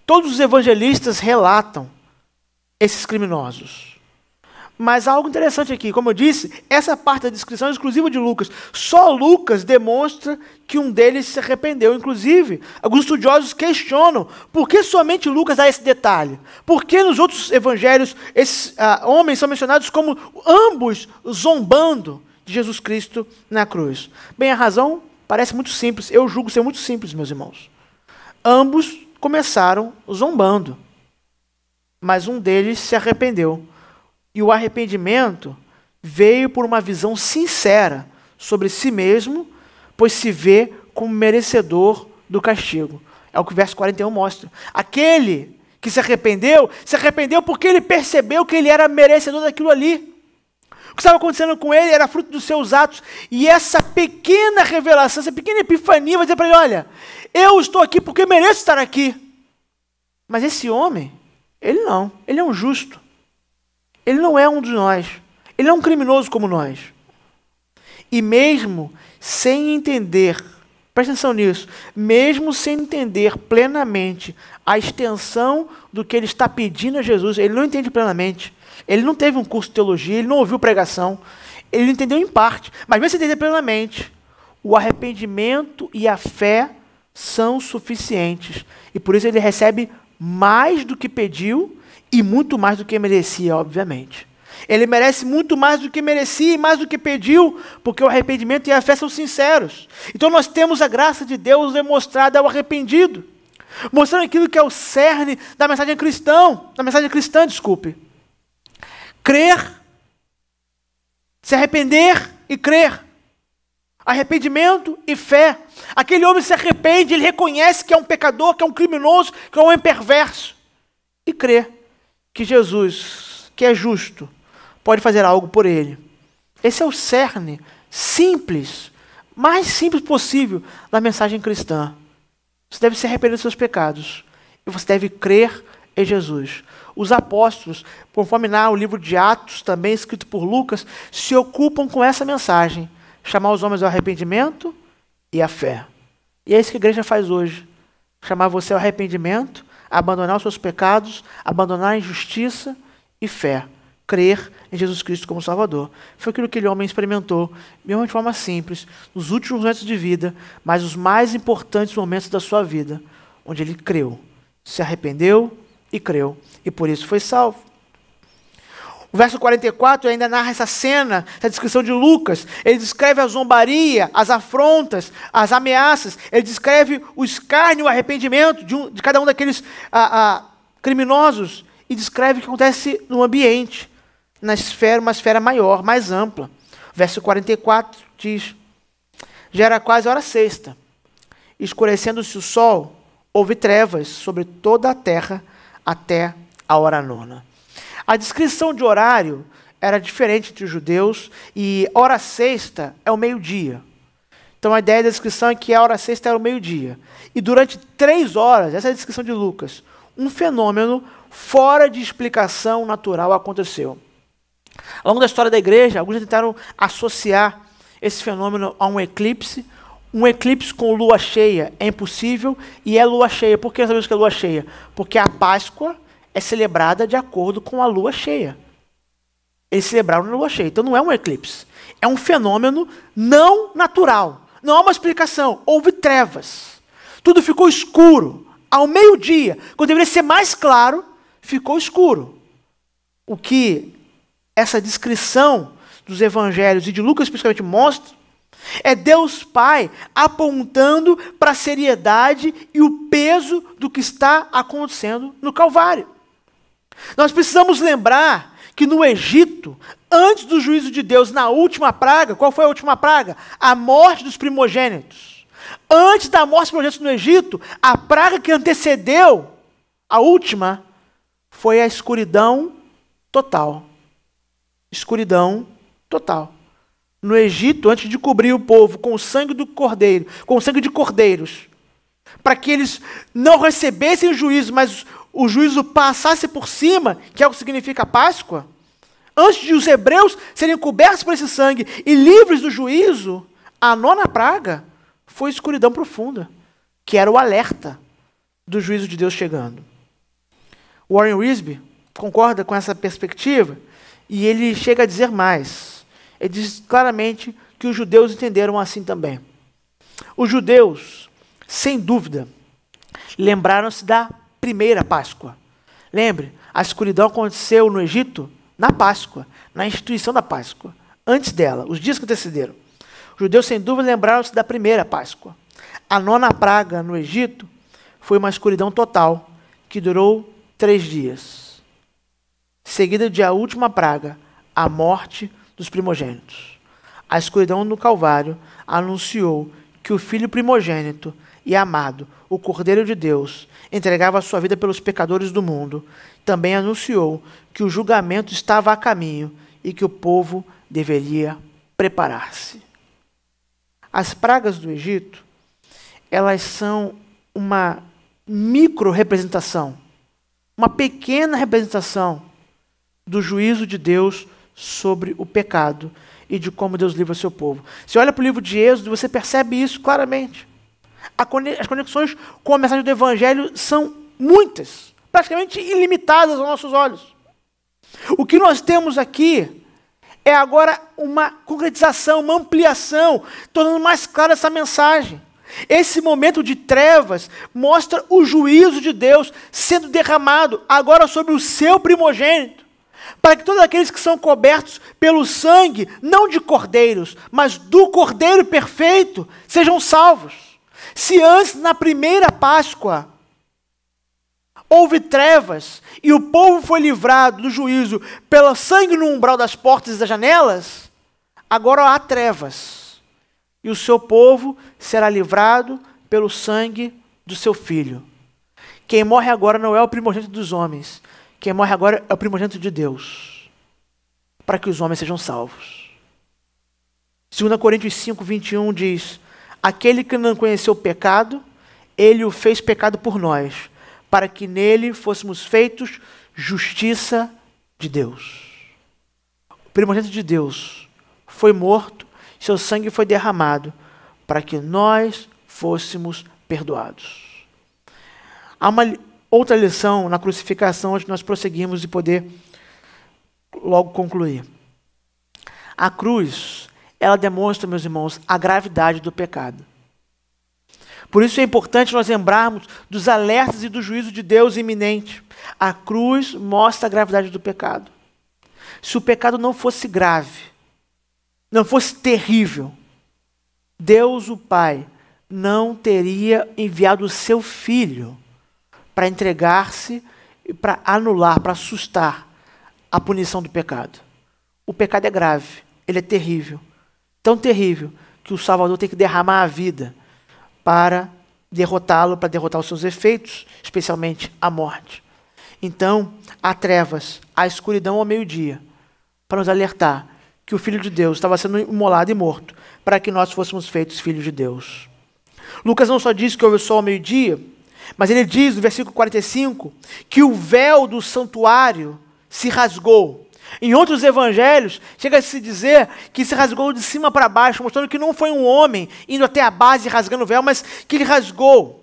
Todos os evangelistas relatam esses criminosos. Mas há algo interessante aqui, como eu disse, essa parte da descrição é exclusiva de Lucas. Só Lucas demonstra que um deles se arrependeu. Inclusive, alguns estudiosos questionam por que somente Lucas dá esse detalhe. Por que nos outros evangelhos esses homens são mencionados como ambos zombando de Jesus Cristo na cruz? Bem, a razão parece muito simples. Eu julgo ser muito simples, meus irmãos. Ambos começaram zombando, mas um deles se arrependeu. E o arrependimento veio por uma visão sincera sobre si mesmo, pois se vê como merecedor do castigo. É o que o verso 41 mostra. Aquele que se arrependeu porque ele percebeu que ele era merecedor daquilo ali. O que estava acontecendo com ele era fruto dos seus atos. E essa pequena revelação, essa pequena epifania vai dizer para ele: olha, eu estou aqui porque mereço estar aqui. Mas esse homem, ele não. Ele é um justo. Ele não é um de nós. Ele é um criminoso como nós. E mesmo sem entender, presta atenção nisso, mesmo sem entender plenamente a extensão do que ele está pedindo a Jesus, ele não entende plenamente. Ele não teve um curso de teologia, ele não ouviu pregação, ele entendeu em parte. Mas mesmo sem entender plenamente, o arrependimento e a fé são suficientes. E por isso ele recebe mais do que pediu, e muito mais do que merecia, obviamente. Ele merece muito mais do que merecia e mais do que pediu, porque o arrependimento e a fé são sinceros. Então nós temos a graça de Deus demonstrada ao arrependido, mostrando aquilo que é o cerne da mensagem cristã, desculpe. Crer, se arrepender e crer. Arrependimento e fé. Aquele homem se arrepende, ele reconhece que é um pecador, que é um criminoso, que é um homem perverso. E crê que Jesus, que é justo, pode fazer algo por ele. Esse é o cerne simples, mais simples possível da mensagem cristã. Você deve se arrepender dos seus pecados. E você deve crer em Jesus. Os apóstolos, conforme o livro de Atos, também escrito por Lucas, se ocupam com essa mensagem. Chamar os homens ao arrependimento e à fé. E é isso que a igreja faz hoje. Chamar você ao arrependimento, abandonar os seus pecados, abandonar a injustiça e fé. Crer em Jesus Cristo como Salvador. Foi aquilo que aquele homem experimentou, mesmo de forma simples, nos últimos momentos de vida, mas os mais importantes momentos da sua vida, onde ele creu, se arrependeu e creu, e por isso foi salvo. O verso 44 ainda narra essa cena, essa descrição de Lucas. Ele descreve a zombaria, as afrontas, as ameaças. Ele descreve o escárnio e o arrependimento de cada um daqueles criminosos. E descreve o que acontece no ambiente, uma esfera maior, mais ampla. O verso 44 diz: já era quase hora sexta. Escurecendo-se o sol, houve trevas sobre toda a terra até a hora nona. A descrição de horário era diferente entre os judeus e hora sexta é o meio-dia. Então a ideia da descrição é que a hora sexta era o meio-dia. E durante 3 horas, essa é a descrição de Lucas, um fenômeno fora de explicação natural aconteceu. Ao longo da história da igreja, alguns tentaram associar esse fenômeno a um eclipse. Um eclipse com lua cheia é impossível e é lua cheia. Por que nós sabemos que é lua cheia? Porque a Páscoa é celebrada de acordo com a lua cheia. Eles celebraram na lua cheia. Então não é um eclipse. É um fenômeno não natural. Não há uma explicação. Houve trevas. Tudo ficou escuro. Ao meio-dia, quando deveria ser mais claro, ficou escuro. O que essa descrição dos evangelhos e de Lucas especificamente mostra é Deus Pai apontando para a seriedade e o peso do que está acontecendo no Calvário. Nós precisamos lembrar que no Egito, antes do juízo de Deus na última praga, qual foi a última praga? A morte dos primogênitos. Antes da morte dos primogênitos no Egito, a praga que antecedeu a última foi a escuridão total. Escuridão total. No Egito, antes de cobrir o povo com o sangue do cordeiro, com o sangue de cordeiros, para que eles não recebessem o juízo, mas o juízo passasse por cima, que é o que significa a Páscoa, antes de os hebreus serem cobertos por esse sangue e livres do juízo, a nona praga foi escuridão profunda, que era o alerta do juízo de Deus chegando. Warren Wiersbe concorda com essa perspectiva e ele chega a dizer mais. Ele diz claramente que os judeus entenderam assim também. Os judeus, sem dúvida, lembraram-se da primeira Páscoa. Lembre, a escuridão aconteceu no Egito na Páscoa, na instituição da Páscoa, antes dela, os dias que antecederam. Os judeus, sem dúvida, lembraram-se da primeira Páscoa. A nona praga no Egito foi uma escuridão total, que durou 3 dias. Seguida de a última praga, a morte dos primogênitos. A escuridão no Calvário anunciou que o Filho primogênito e amado, o Cordeiro de Deus, entregava a sua vida pelos pecadores do mundo. Também anunciou que o julgamento estava a caminho e que o povo deveria preparar-se. As pragas do Egito, elas são uma micro-representação, uma pequena representação do juízo de Deus sobre o pecado e de como Deus livra o seu povo. Você olha para o livro de Êxodo, você percebe isso claramente. As conexões com a mensagem do Evangelho são muitas, praticamente ilimitadas aos nossos olhos. O que nós temos aqui é agora uma concretização, uma ampliação, tornando mais clara essa mensagem. Esse momento de trevas mostra o juízo de Deus sendo derramado agora sobre o seu primogênito, para que todos aqueles que são cobertos pelo sangue, não de cordeiros, mas do Cordeiro perfeito, sejam salvos. Se antes, na primeira Páscoa, houve trevas e o povo foi livrado do juízo pelo sangue no umbral das portas e das janelas, agora há trevas. E o seu povo será livrado pelo sangue do seu Filho. Quem morre agora não é o primogênito dos homens. Quem morre agora é o primogênito de Deus, para que os homens sejam salvos. 2 Coríntios 5, 21 diz: aquele que não conheceu o pecado, ele o fez pecado por nós, para que nele fôssemos feitos justiça de Deus. O primogênito de Deus foi morto, seu sangue foi derramado, para que nós fôssemos perdoados. Há uma outra lição na crucificação, onde nós prosseguimos e poder logo concluir. A cruz, ela demonstra, meus irmãos, a gravidade do pecado. Por isso é importante nós lembrarmos dos alertas e do juízo de Deus iminente. A cruz mostra a gravidade do pecado. Se o pecado não fosse grave, não fosse terrível, Deus, o Pai, não teria enviado o seu Filho para entregar-se e para anular, para assustar a punição do pecado. O pecado é grave, ele é terrível. Tão terrível que o Salvador tem que derramar a vida para derrotá-lo, para derrotar os seus efeitos, especialmente a morte. Então, há trevas, há escuridão ao meio-dia, para nos alertar que o Filho de Deus estava sendo imolado e morto, para que nós fôssemos feitos filhos de Deus. Lucas não só diz que houve sol ao meio-dia, mas ele diz no versículo 45 que o véu do santuário se rasgou Em outros evangelhos, chega a se dizer que se rasgou de cima para baixo, mostrando que não foi um homem indo até a base e rasgando o véu, mas que ele rasgou.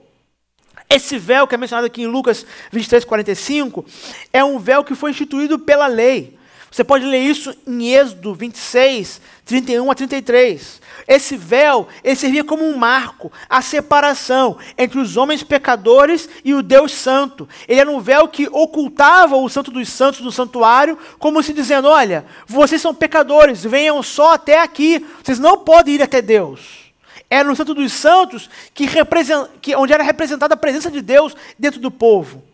Esse véu que é mencionado aqui em Lucas 23:45, é um véu que foi instituído pela lei. Você pode ler isso em Êxodo 26, 31 a 33. Esse véu, ele servia como um marco, a separação entre os homens pecadores e o Deus Santo. Ele era um véu que ocultava o Santo dos Santos do santuário, como se dizendo, olha, vocês são pecadores, venham só até aqui, vocês não podem ir até Deus. Era no Santo dos Santos onde era representada a presença de Deus dentro do povo.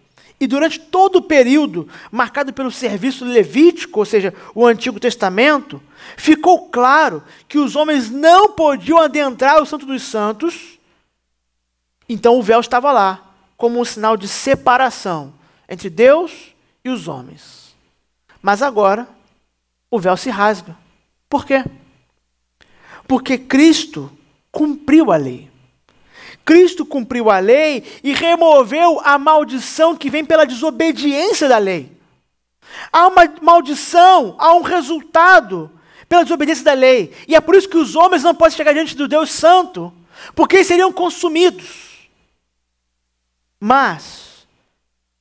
E durante todo o período marcado pelo serviço levítico, ou seja, o Antigo Testamento, ficou claro que os homens não podiam adentrar o Santo dos Santos, então o véu estava lá, como um sinal de separação entre Deus e os homens. Mas agora, o véu se rasga. Por quê? Porque Cristo cumpriu a lei. Cristo cumpriu a lei e removeu a maldição que vem pela desobediência da lei. Há uma maldição, há um resultado pela desobediência da lei. E é por isso que os homens não podem chegar diante do Deus Santo, porque eles seriam consumidos. Mas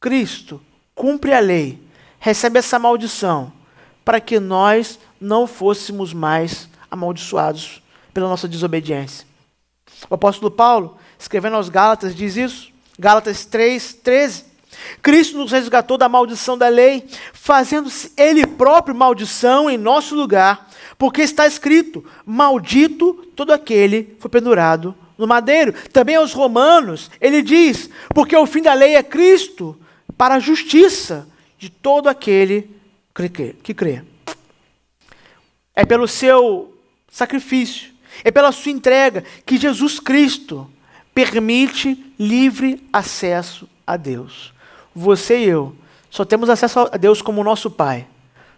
Cristo cumpre a lei, recebe essa maldição, para que nós não fôssemos mais amaldiçoados pela nossa desobediência. O apóstolo Paulo, escrevendo aos Gálatas, diz isso. Gálatas 3:13. Cristo nos resgatou da maldição da lei, fazendo-se Ele próprio maldição em nosso lugar, porque está escrito, maldito todo aquele que foi pendurado no madeiro. Também aos Romanos, ele diz, porque o fim da lei é Cristo, para a justiça de todo aquele que crê. É pelo seu sacrifício, é pela sua entrega que Jesus Cristo permite livre acesso a Deus. Você e eu só temos acesso a Deus como nosso Pai,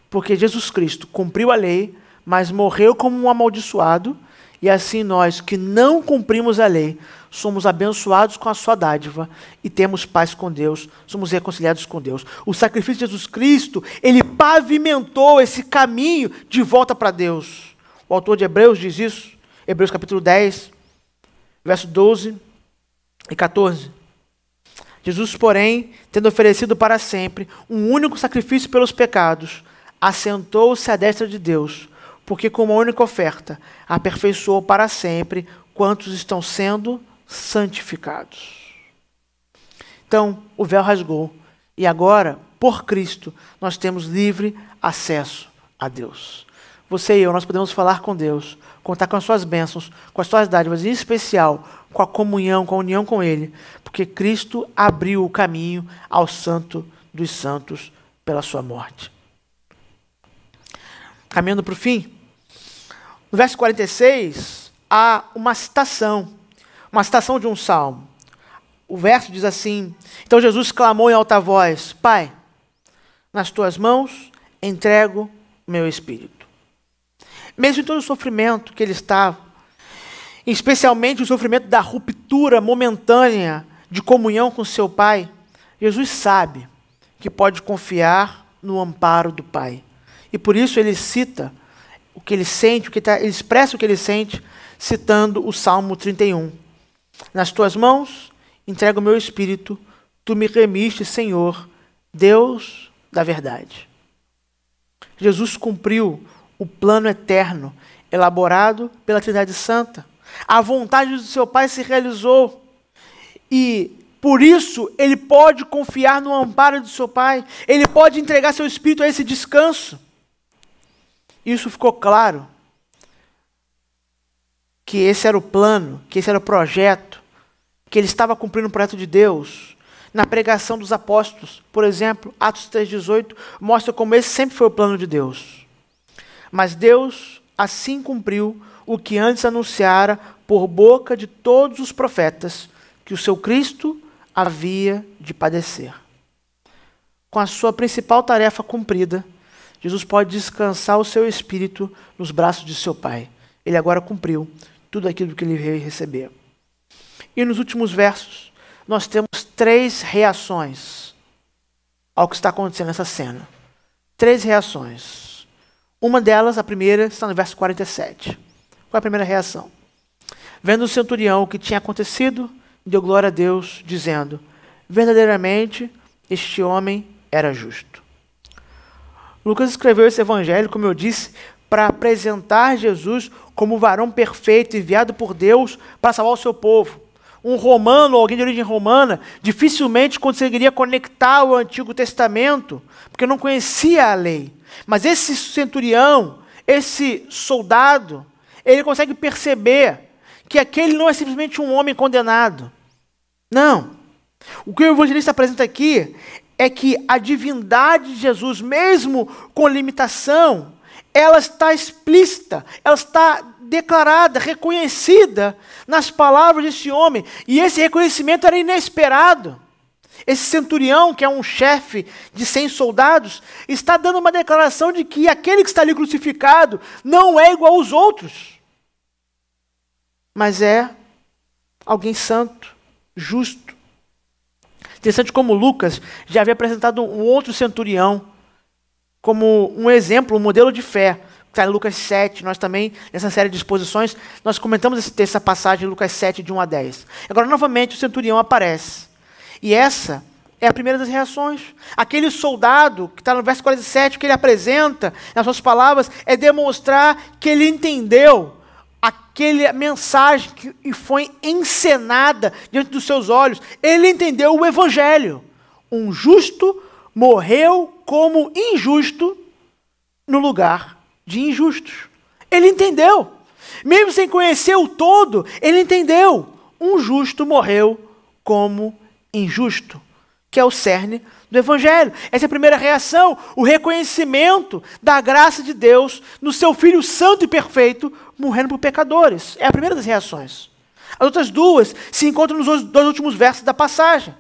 porque Jesus Cristo cumpriu a lei, mas morreu como um amaldiçoado, e assim nós que não cumprimos a lei, somos abençoados com a sua dádiva e temos paz com Deus, somos reconciliados com Deus. O sacrifício de Jesus Cristo, ele pavimentou esse caminho de volta para Deus. O autor de Hebreus diz isso, Hebreus capítulo 10, verso 12 e 14. Jesus, porém, tendo oferecido para sempre um único sacrifício pelos pecados, assentou-se à destra de Deus, porque com uma única oferta aperfeiçoou para sempre quantos estão sendo santificados. Então, o véu rasgou, e agora, por Cristo, nós temos livre acesso a Deus. Você e eu, nós podemos falar com Deus, contar com as suas bênçãos, com as suas dádivas, em especial com a comunhão, com a união com Ele, porque Cristo abriu o caminho ao Santo dos Santos pela sua morte. Caminhando para o fim, no verso 46, há uma citação de um salmo. O verso diz assim, então Jesus clamou em alta voz, Pai, nas tuas mãos entrego o meu espírito. Mesmo em todo o sofrimento que ele estava, especialmente o sofrimento da ruptura momentânea de comunhão com seu Pai, Jesus sabe que pode confiar no amparo do Pai. E por isso ele cita o que ele sente, ele expressa o que ele sente, citando o Salmo 31. Nas tuas mãos entrego o meu espírito, tu me remiste, Senhor, Deus da verdade. Jesus cumpriu o plano eterno, elaborado pela Trindade Santa. A vontade do seu Pai se realizou. E, por isso, ele pode confiar no amparo do seu Pai. Ele pode entregar seu espírito a esse descanso. Isso ficou claro. Que esse era o plano, que esse era o projeto, que ele estava cumprindo o projeto de Deus. Na pregação dos apóstolos, por exemplo, Atos 3,18, mostra como esse sempre foi o plano de Deus. Mas Deus assim cumpriu o que antes anunciara por boca de todos os profetas, que o seu Cristo havia de padecer. Com a sua principal tarefa cumprida, Jesus pode descansar o seu espírito nos braços de seu Pai. Ele agora cumpriu tudo aquilo que ele veio receber. E nos últimos versos, nós temos 3 reações ao que está acontecendo nessa cena. 3 reações. Uma delas, a primeira, está no verso 47. Qual é a primeira reação? Vendo o centurião o que tinha acontecido, deu glória a Deus, dizendo: verdadeiramente, este homem era justo. Lucas escreveu esse evangelho, como eu disse, para apresentar Jesus como o varão perfeito enviado por Deus para salvar o seu povo. Um romano, alguém de origem romana, dificilmente conseguiria conectar o Antigo Testamento, porque não conhecia a lei. Mas esse centurião, esse soldado, ele consegue perceber que aquele não é simplesmente um homem condenado. Não. O que o evangelista apresenta aqui é que a divindade de Jesus, mesmo com limitação, ela está explícita, ela está declarada, reconhecida nas palavras desse homem. E esse reconhecimento era inesperado. Esse centurião, que é um chefe de 100 soldados, está dando uma declaração de que aquele que está ali crucificado não é igual aos outros, mas é alguém santo, justo. Interessante como Lucas já havia apresentado um outro centurião como um exemplo, um modelo de fé. Está em Lucas 7, nós também, nessa série de exposições, nós comentamos essa passagem em Lucas 7, de 1 a 10. Agora, novamente, o centurião aparece. E essa é a primeira das reações. Aquele soldado, que está no verso 47, que ele apresenta, nas suas palavras, é demonstrar que ele entendeu aquela mensagem que foi encenada diante dos seus olhos. Ele entendeu o evangelho. Um justo morreu como injusto no lugar de injustos. Ele entendeu. Mesmo sem conhecer o todo, ele entendeu. Um justo morreu como injusto, que é o cerne do evangelho. Essa é a primeira reação, o reconhecimento da graça de Deus no seu Filho santo e perfeito, morrendo por pecadores. É a primeira das reações. As outras duas se encontram nos 2 últimos versos da passagem.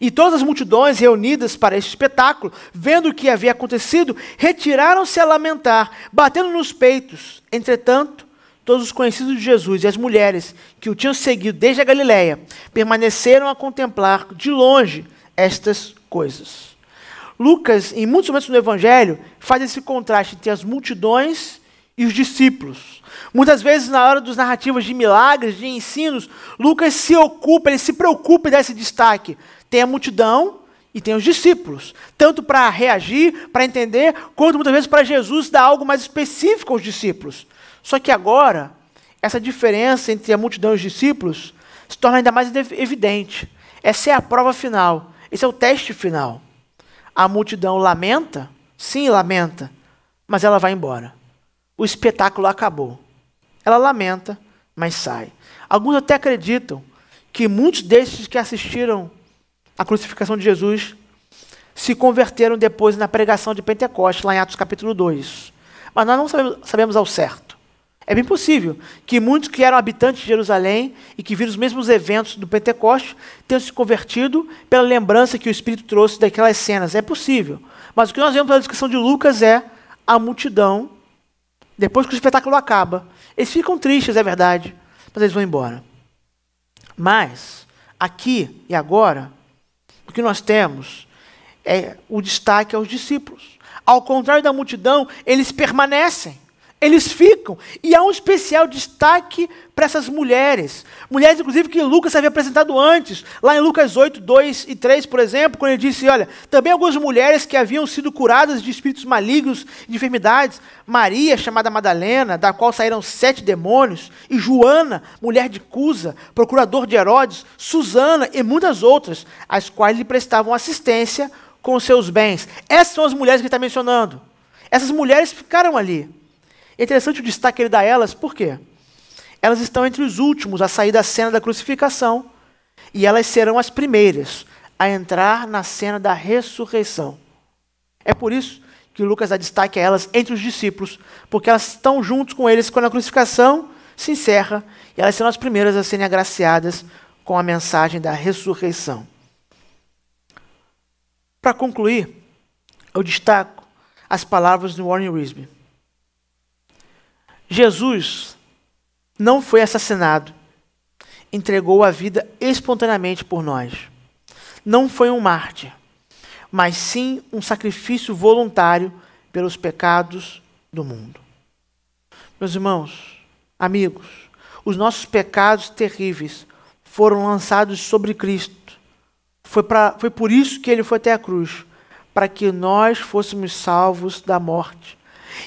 E todas as multidões reunidas para este espetáculo, vendo o que havia acontecido, retiraram-se a lamentar, batendo nos peitos. Entretanto, todos os conhecidos de Jesus e as mulheres que o tinham seguido desde a Galileia permaneceram a contemplar de longe estas coisas. Lucas, em muitos momentos no Evangelho, faz esse contraste entre as multidões e os discípulos. Muitas vezes, na hora das narrativas de milagres, de ensinos, Lucas ele se preocupa em dar esse destaque. Tem a multidão e tem os discípulos, tanto para reagir, para entender, quanto muitas vezes para Jesus dar algo mais específico aos discípulos. Só que agora, essa diferença entre a multidão e os discípulos se torna ainda mais evidente. Essa é a prova final, esse é o teste final. A multidão lamenta, sim, lamenta, mas ela vai embora. O espetáculo acabou. Ela lamenta, mas sai. Alguns até acreditam que muitos desses que assistiram a crucificação de Jesus se converteram depois na pregação de Pentecostes, lá em Atos capítulo 2. Mas nós não sabemos ao certo. É bem possível que muitos que eram habitantes de Jerusalém e que viram os mesmos eventos do Pentecostes tenham se convertido pela lembrança que o Espírito trouxe daquelas cenas. É possível. Mas o que nós vemos pela descrição de Lucas é a multidão, depois que o espetáculo acaba. Eles ficam tristes, é verdade, mas eles vão embora. Mas, aqui e agora, o que nós temos é o destaque aos discípulos. Ao contrário da multidão, eles permanecem, eles ficam. E há um especial destaque para essas mulheres. Mulheres, inclusive, que Lucas havia apresentado antes. Lá em Lucas 8, 2 e 3, por exemplo, quando ele disse, olha, também algumas mulheres que haviam sido curadas de espíritos malignos e de enfermidades. Maria, chamada Madalena, da qual saíram 7 demônios. E Joana, mulher de Cusa, procurador de Herodes. Susana e muitas outras, as quais lhe prestavam assistência com os seus bens. Essas são as mulheres que ele está mencionando. Essas mulheres ficaram ali. É interessante o destaque que ele dá a elas, por quê? Elas estão entre os últimos a sair da cena da crucificação e elas serão as primeiras a entrar na cena da ressurreição. É por isso que Lucas dá destaque a elas entre os discípulos, porque elas estão juntos com eles quando a crucificação se encerra e elas serão as primeiras a serem agraciadas com a mensagem da ressurreição. Para concluir, eu destaco as palavras de Warren Wiersbe. Jesus não foi assassinado, entregou a vida espontaneamente por nós. Não foi um mártir. mas sim um sacrifício voluntário pelos pecados do mundo. Meus irmãos, amigos, os nossos pecados terríveis foram lançados sobre Cristo. Foi por isso que ele foi até a cruz, para que nós fôssemos salvos da morte.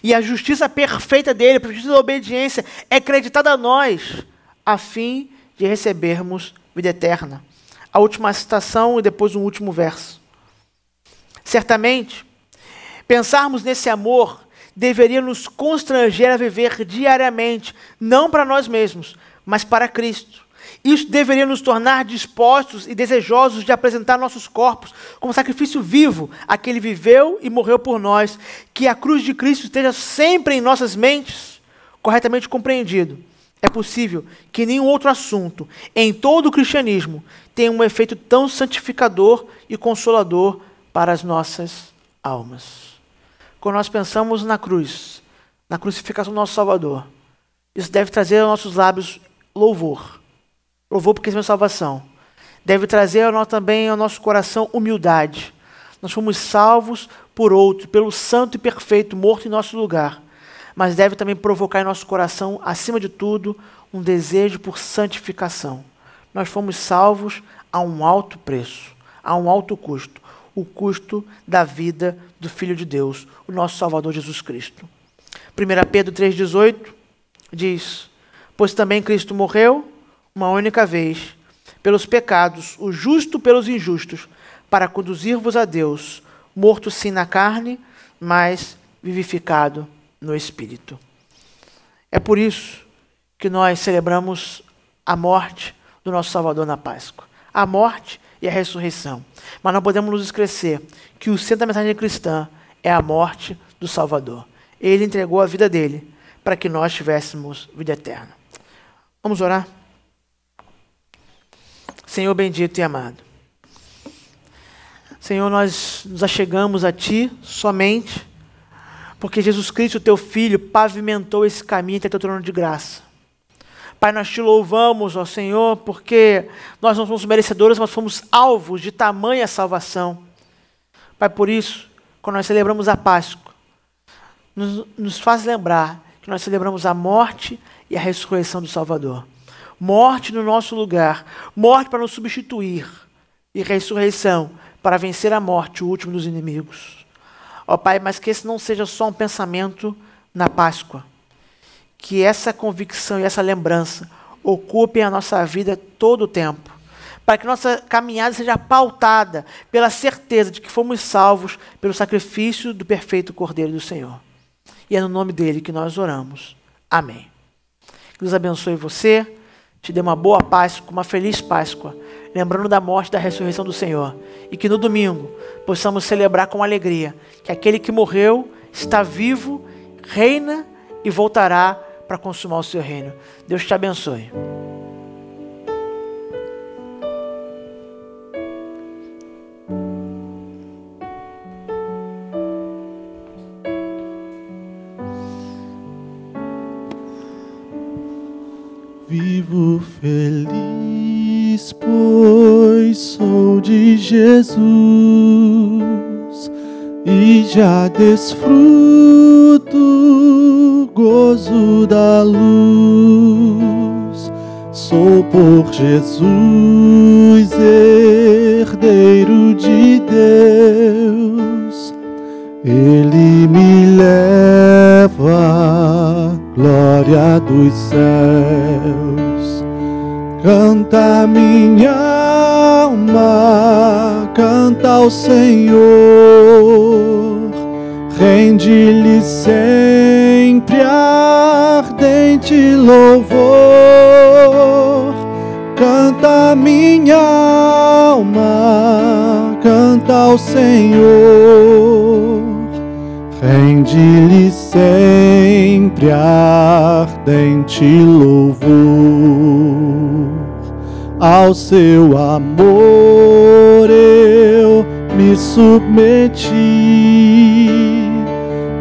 E a justiça perfeita dele, a justiça da obediência, é acreditada a nós, a fim de recebermos vida eterna. A última citação e depois um último verso. Certamente, pensarmos nesse amor deveria nos constranger a viver diariamente, não para nós mesmos, mas para Cristo. Isso deveria nos tornar dispostos e desejosos de apresentar nossos corpos como sacrifício vivo, a que ele viveu e morreu por nós. Que a cruz de Cristo esteja sempre em nossas mentes, corretamente compreendido. É possível que nenhum outro assunto em todo o cristianismo tenha um efeito tão santificador e consolador para as nossas almas. Quando nós pensamos na cruz, na crucificação do nosso Salvador, isso deve trazer aos nossos lábios louvor. Louvor porque é a minha salvação. Deve trazer também ao nosso coração humildade. Nós fomos salvos por outro, pelo santo e perfeito, morto em nosso lugar. Mas deve também provocar em nosso coração, acima de tudo, um desejo por santificação. Nós fomos salvos a um alto preço, a um alto custo. O custo da vida do Filho de Deus, o nosso Salvador Jesus Cristo. 1 Pedro 3,18 diz: pois também Cristo morreu uma única vez pelos pecados, o justo pelos injustos, para conduzir-vos a Deus, morto sim na carne, mas vivificado no Espírito. É por isso que nós celebramos a morte do nosso Salvador na Páscoa. A morte e a ressurreição. Mas não podemos nos esquecer que o centro da mensagem cristã é a morte do Salvador. Ele entregou a vida dele para que nós tivéssemos vida eterna. Vamos orar? Senhor bendito e amado. Senhor, nós nos achegamos a Ti somente porque Jesus Cristo, Teu Filho, pavimentou esse caminho até Teu trono de graça. Pai, nós Te louvamos, ó Senhor, porque nós não somos merecedores, mas fomos alvos de tamanha salvação. Pai, por isso, quando nós celebramos a Páscoa, nos faz lembrar que nós celebramos a morte e a ressurreição do Salvador. Morte no nosso lugar, morte para nos substituir, e ressurreição para vencer a morte, o último dos inimigos. Ó Pai, mas que esse não seja só um pensamento na Páscoa. Que essa convicção e essa lembrança ocupem a nossa vida todo o tempo. Para que nossa caminhada seja pautada pela certeza de que fomos salvos pelo sacrifício do perfeito Cordeiro do Senhor. E é no nome dele que nós oramos. Amém. Que Deus abençoe você, te dê uma boa Páscoa, uma feliz Páscoa, lembrando da morte e da ressurreição do Senhor. E que no domingo possamos celebrar com alegria que aquele que morreu está vivo, reina e voltará para consumar o seu reino. Deus te abençoe. Vivo feliz, pois sou de Jesus e já desfruto gozo da luz. Sou por Jesus herdeiro de Deus. Ele me leva à glória dos céus. Canta minha alma, canta ao Senhor, rende-lhe sempre ardente louvor. Canta minha alma, canta ao Senhor, rende-lhe sempre ardente louvor. Ao seu amor eu me submeti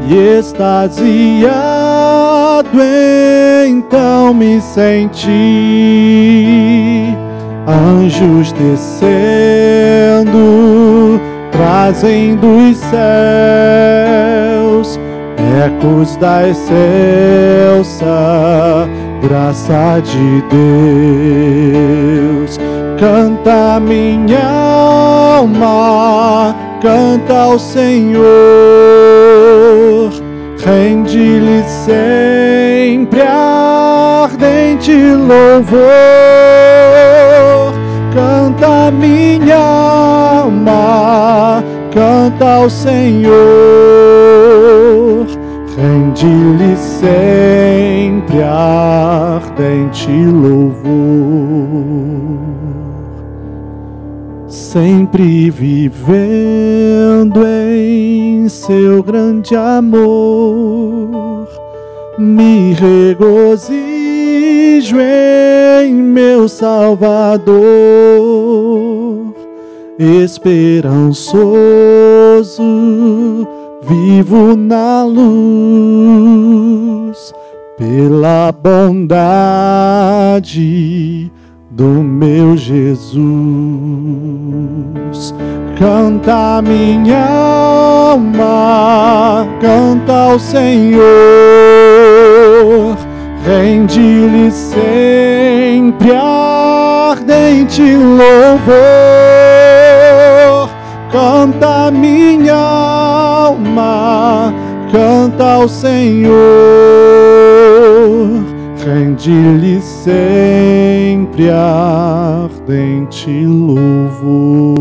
e extasiado então me senti. Anjos descendo, trazem dos céus ecos da excelsa graça de Deus. Canta minha alma, canta ao Senhor, rende-lhe sempre ardente louvor. Canta minha alma, canta ao Senhor, rende-lhe sempre ardente louvor. Sempre vivendo em seu grande amor, me regozijo em meu Salvador. Esperançoso, vivo na luz, pela bondade do meu Jesus. Canta minha alma, canta ao Senhor, rende-lhe sempre ardente louvor. Canta minha alma, canta ao Senhor, rende-lhe sempre ardente louvor.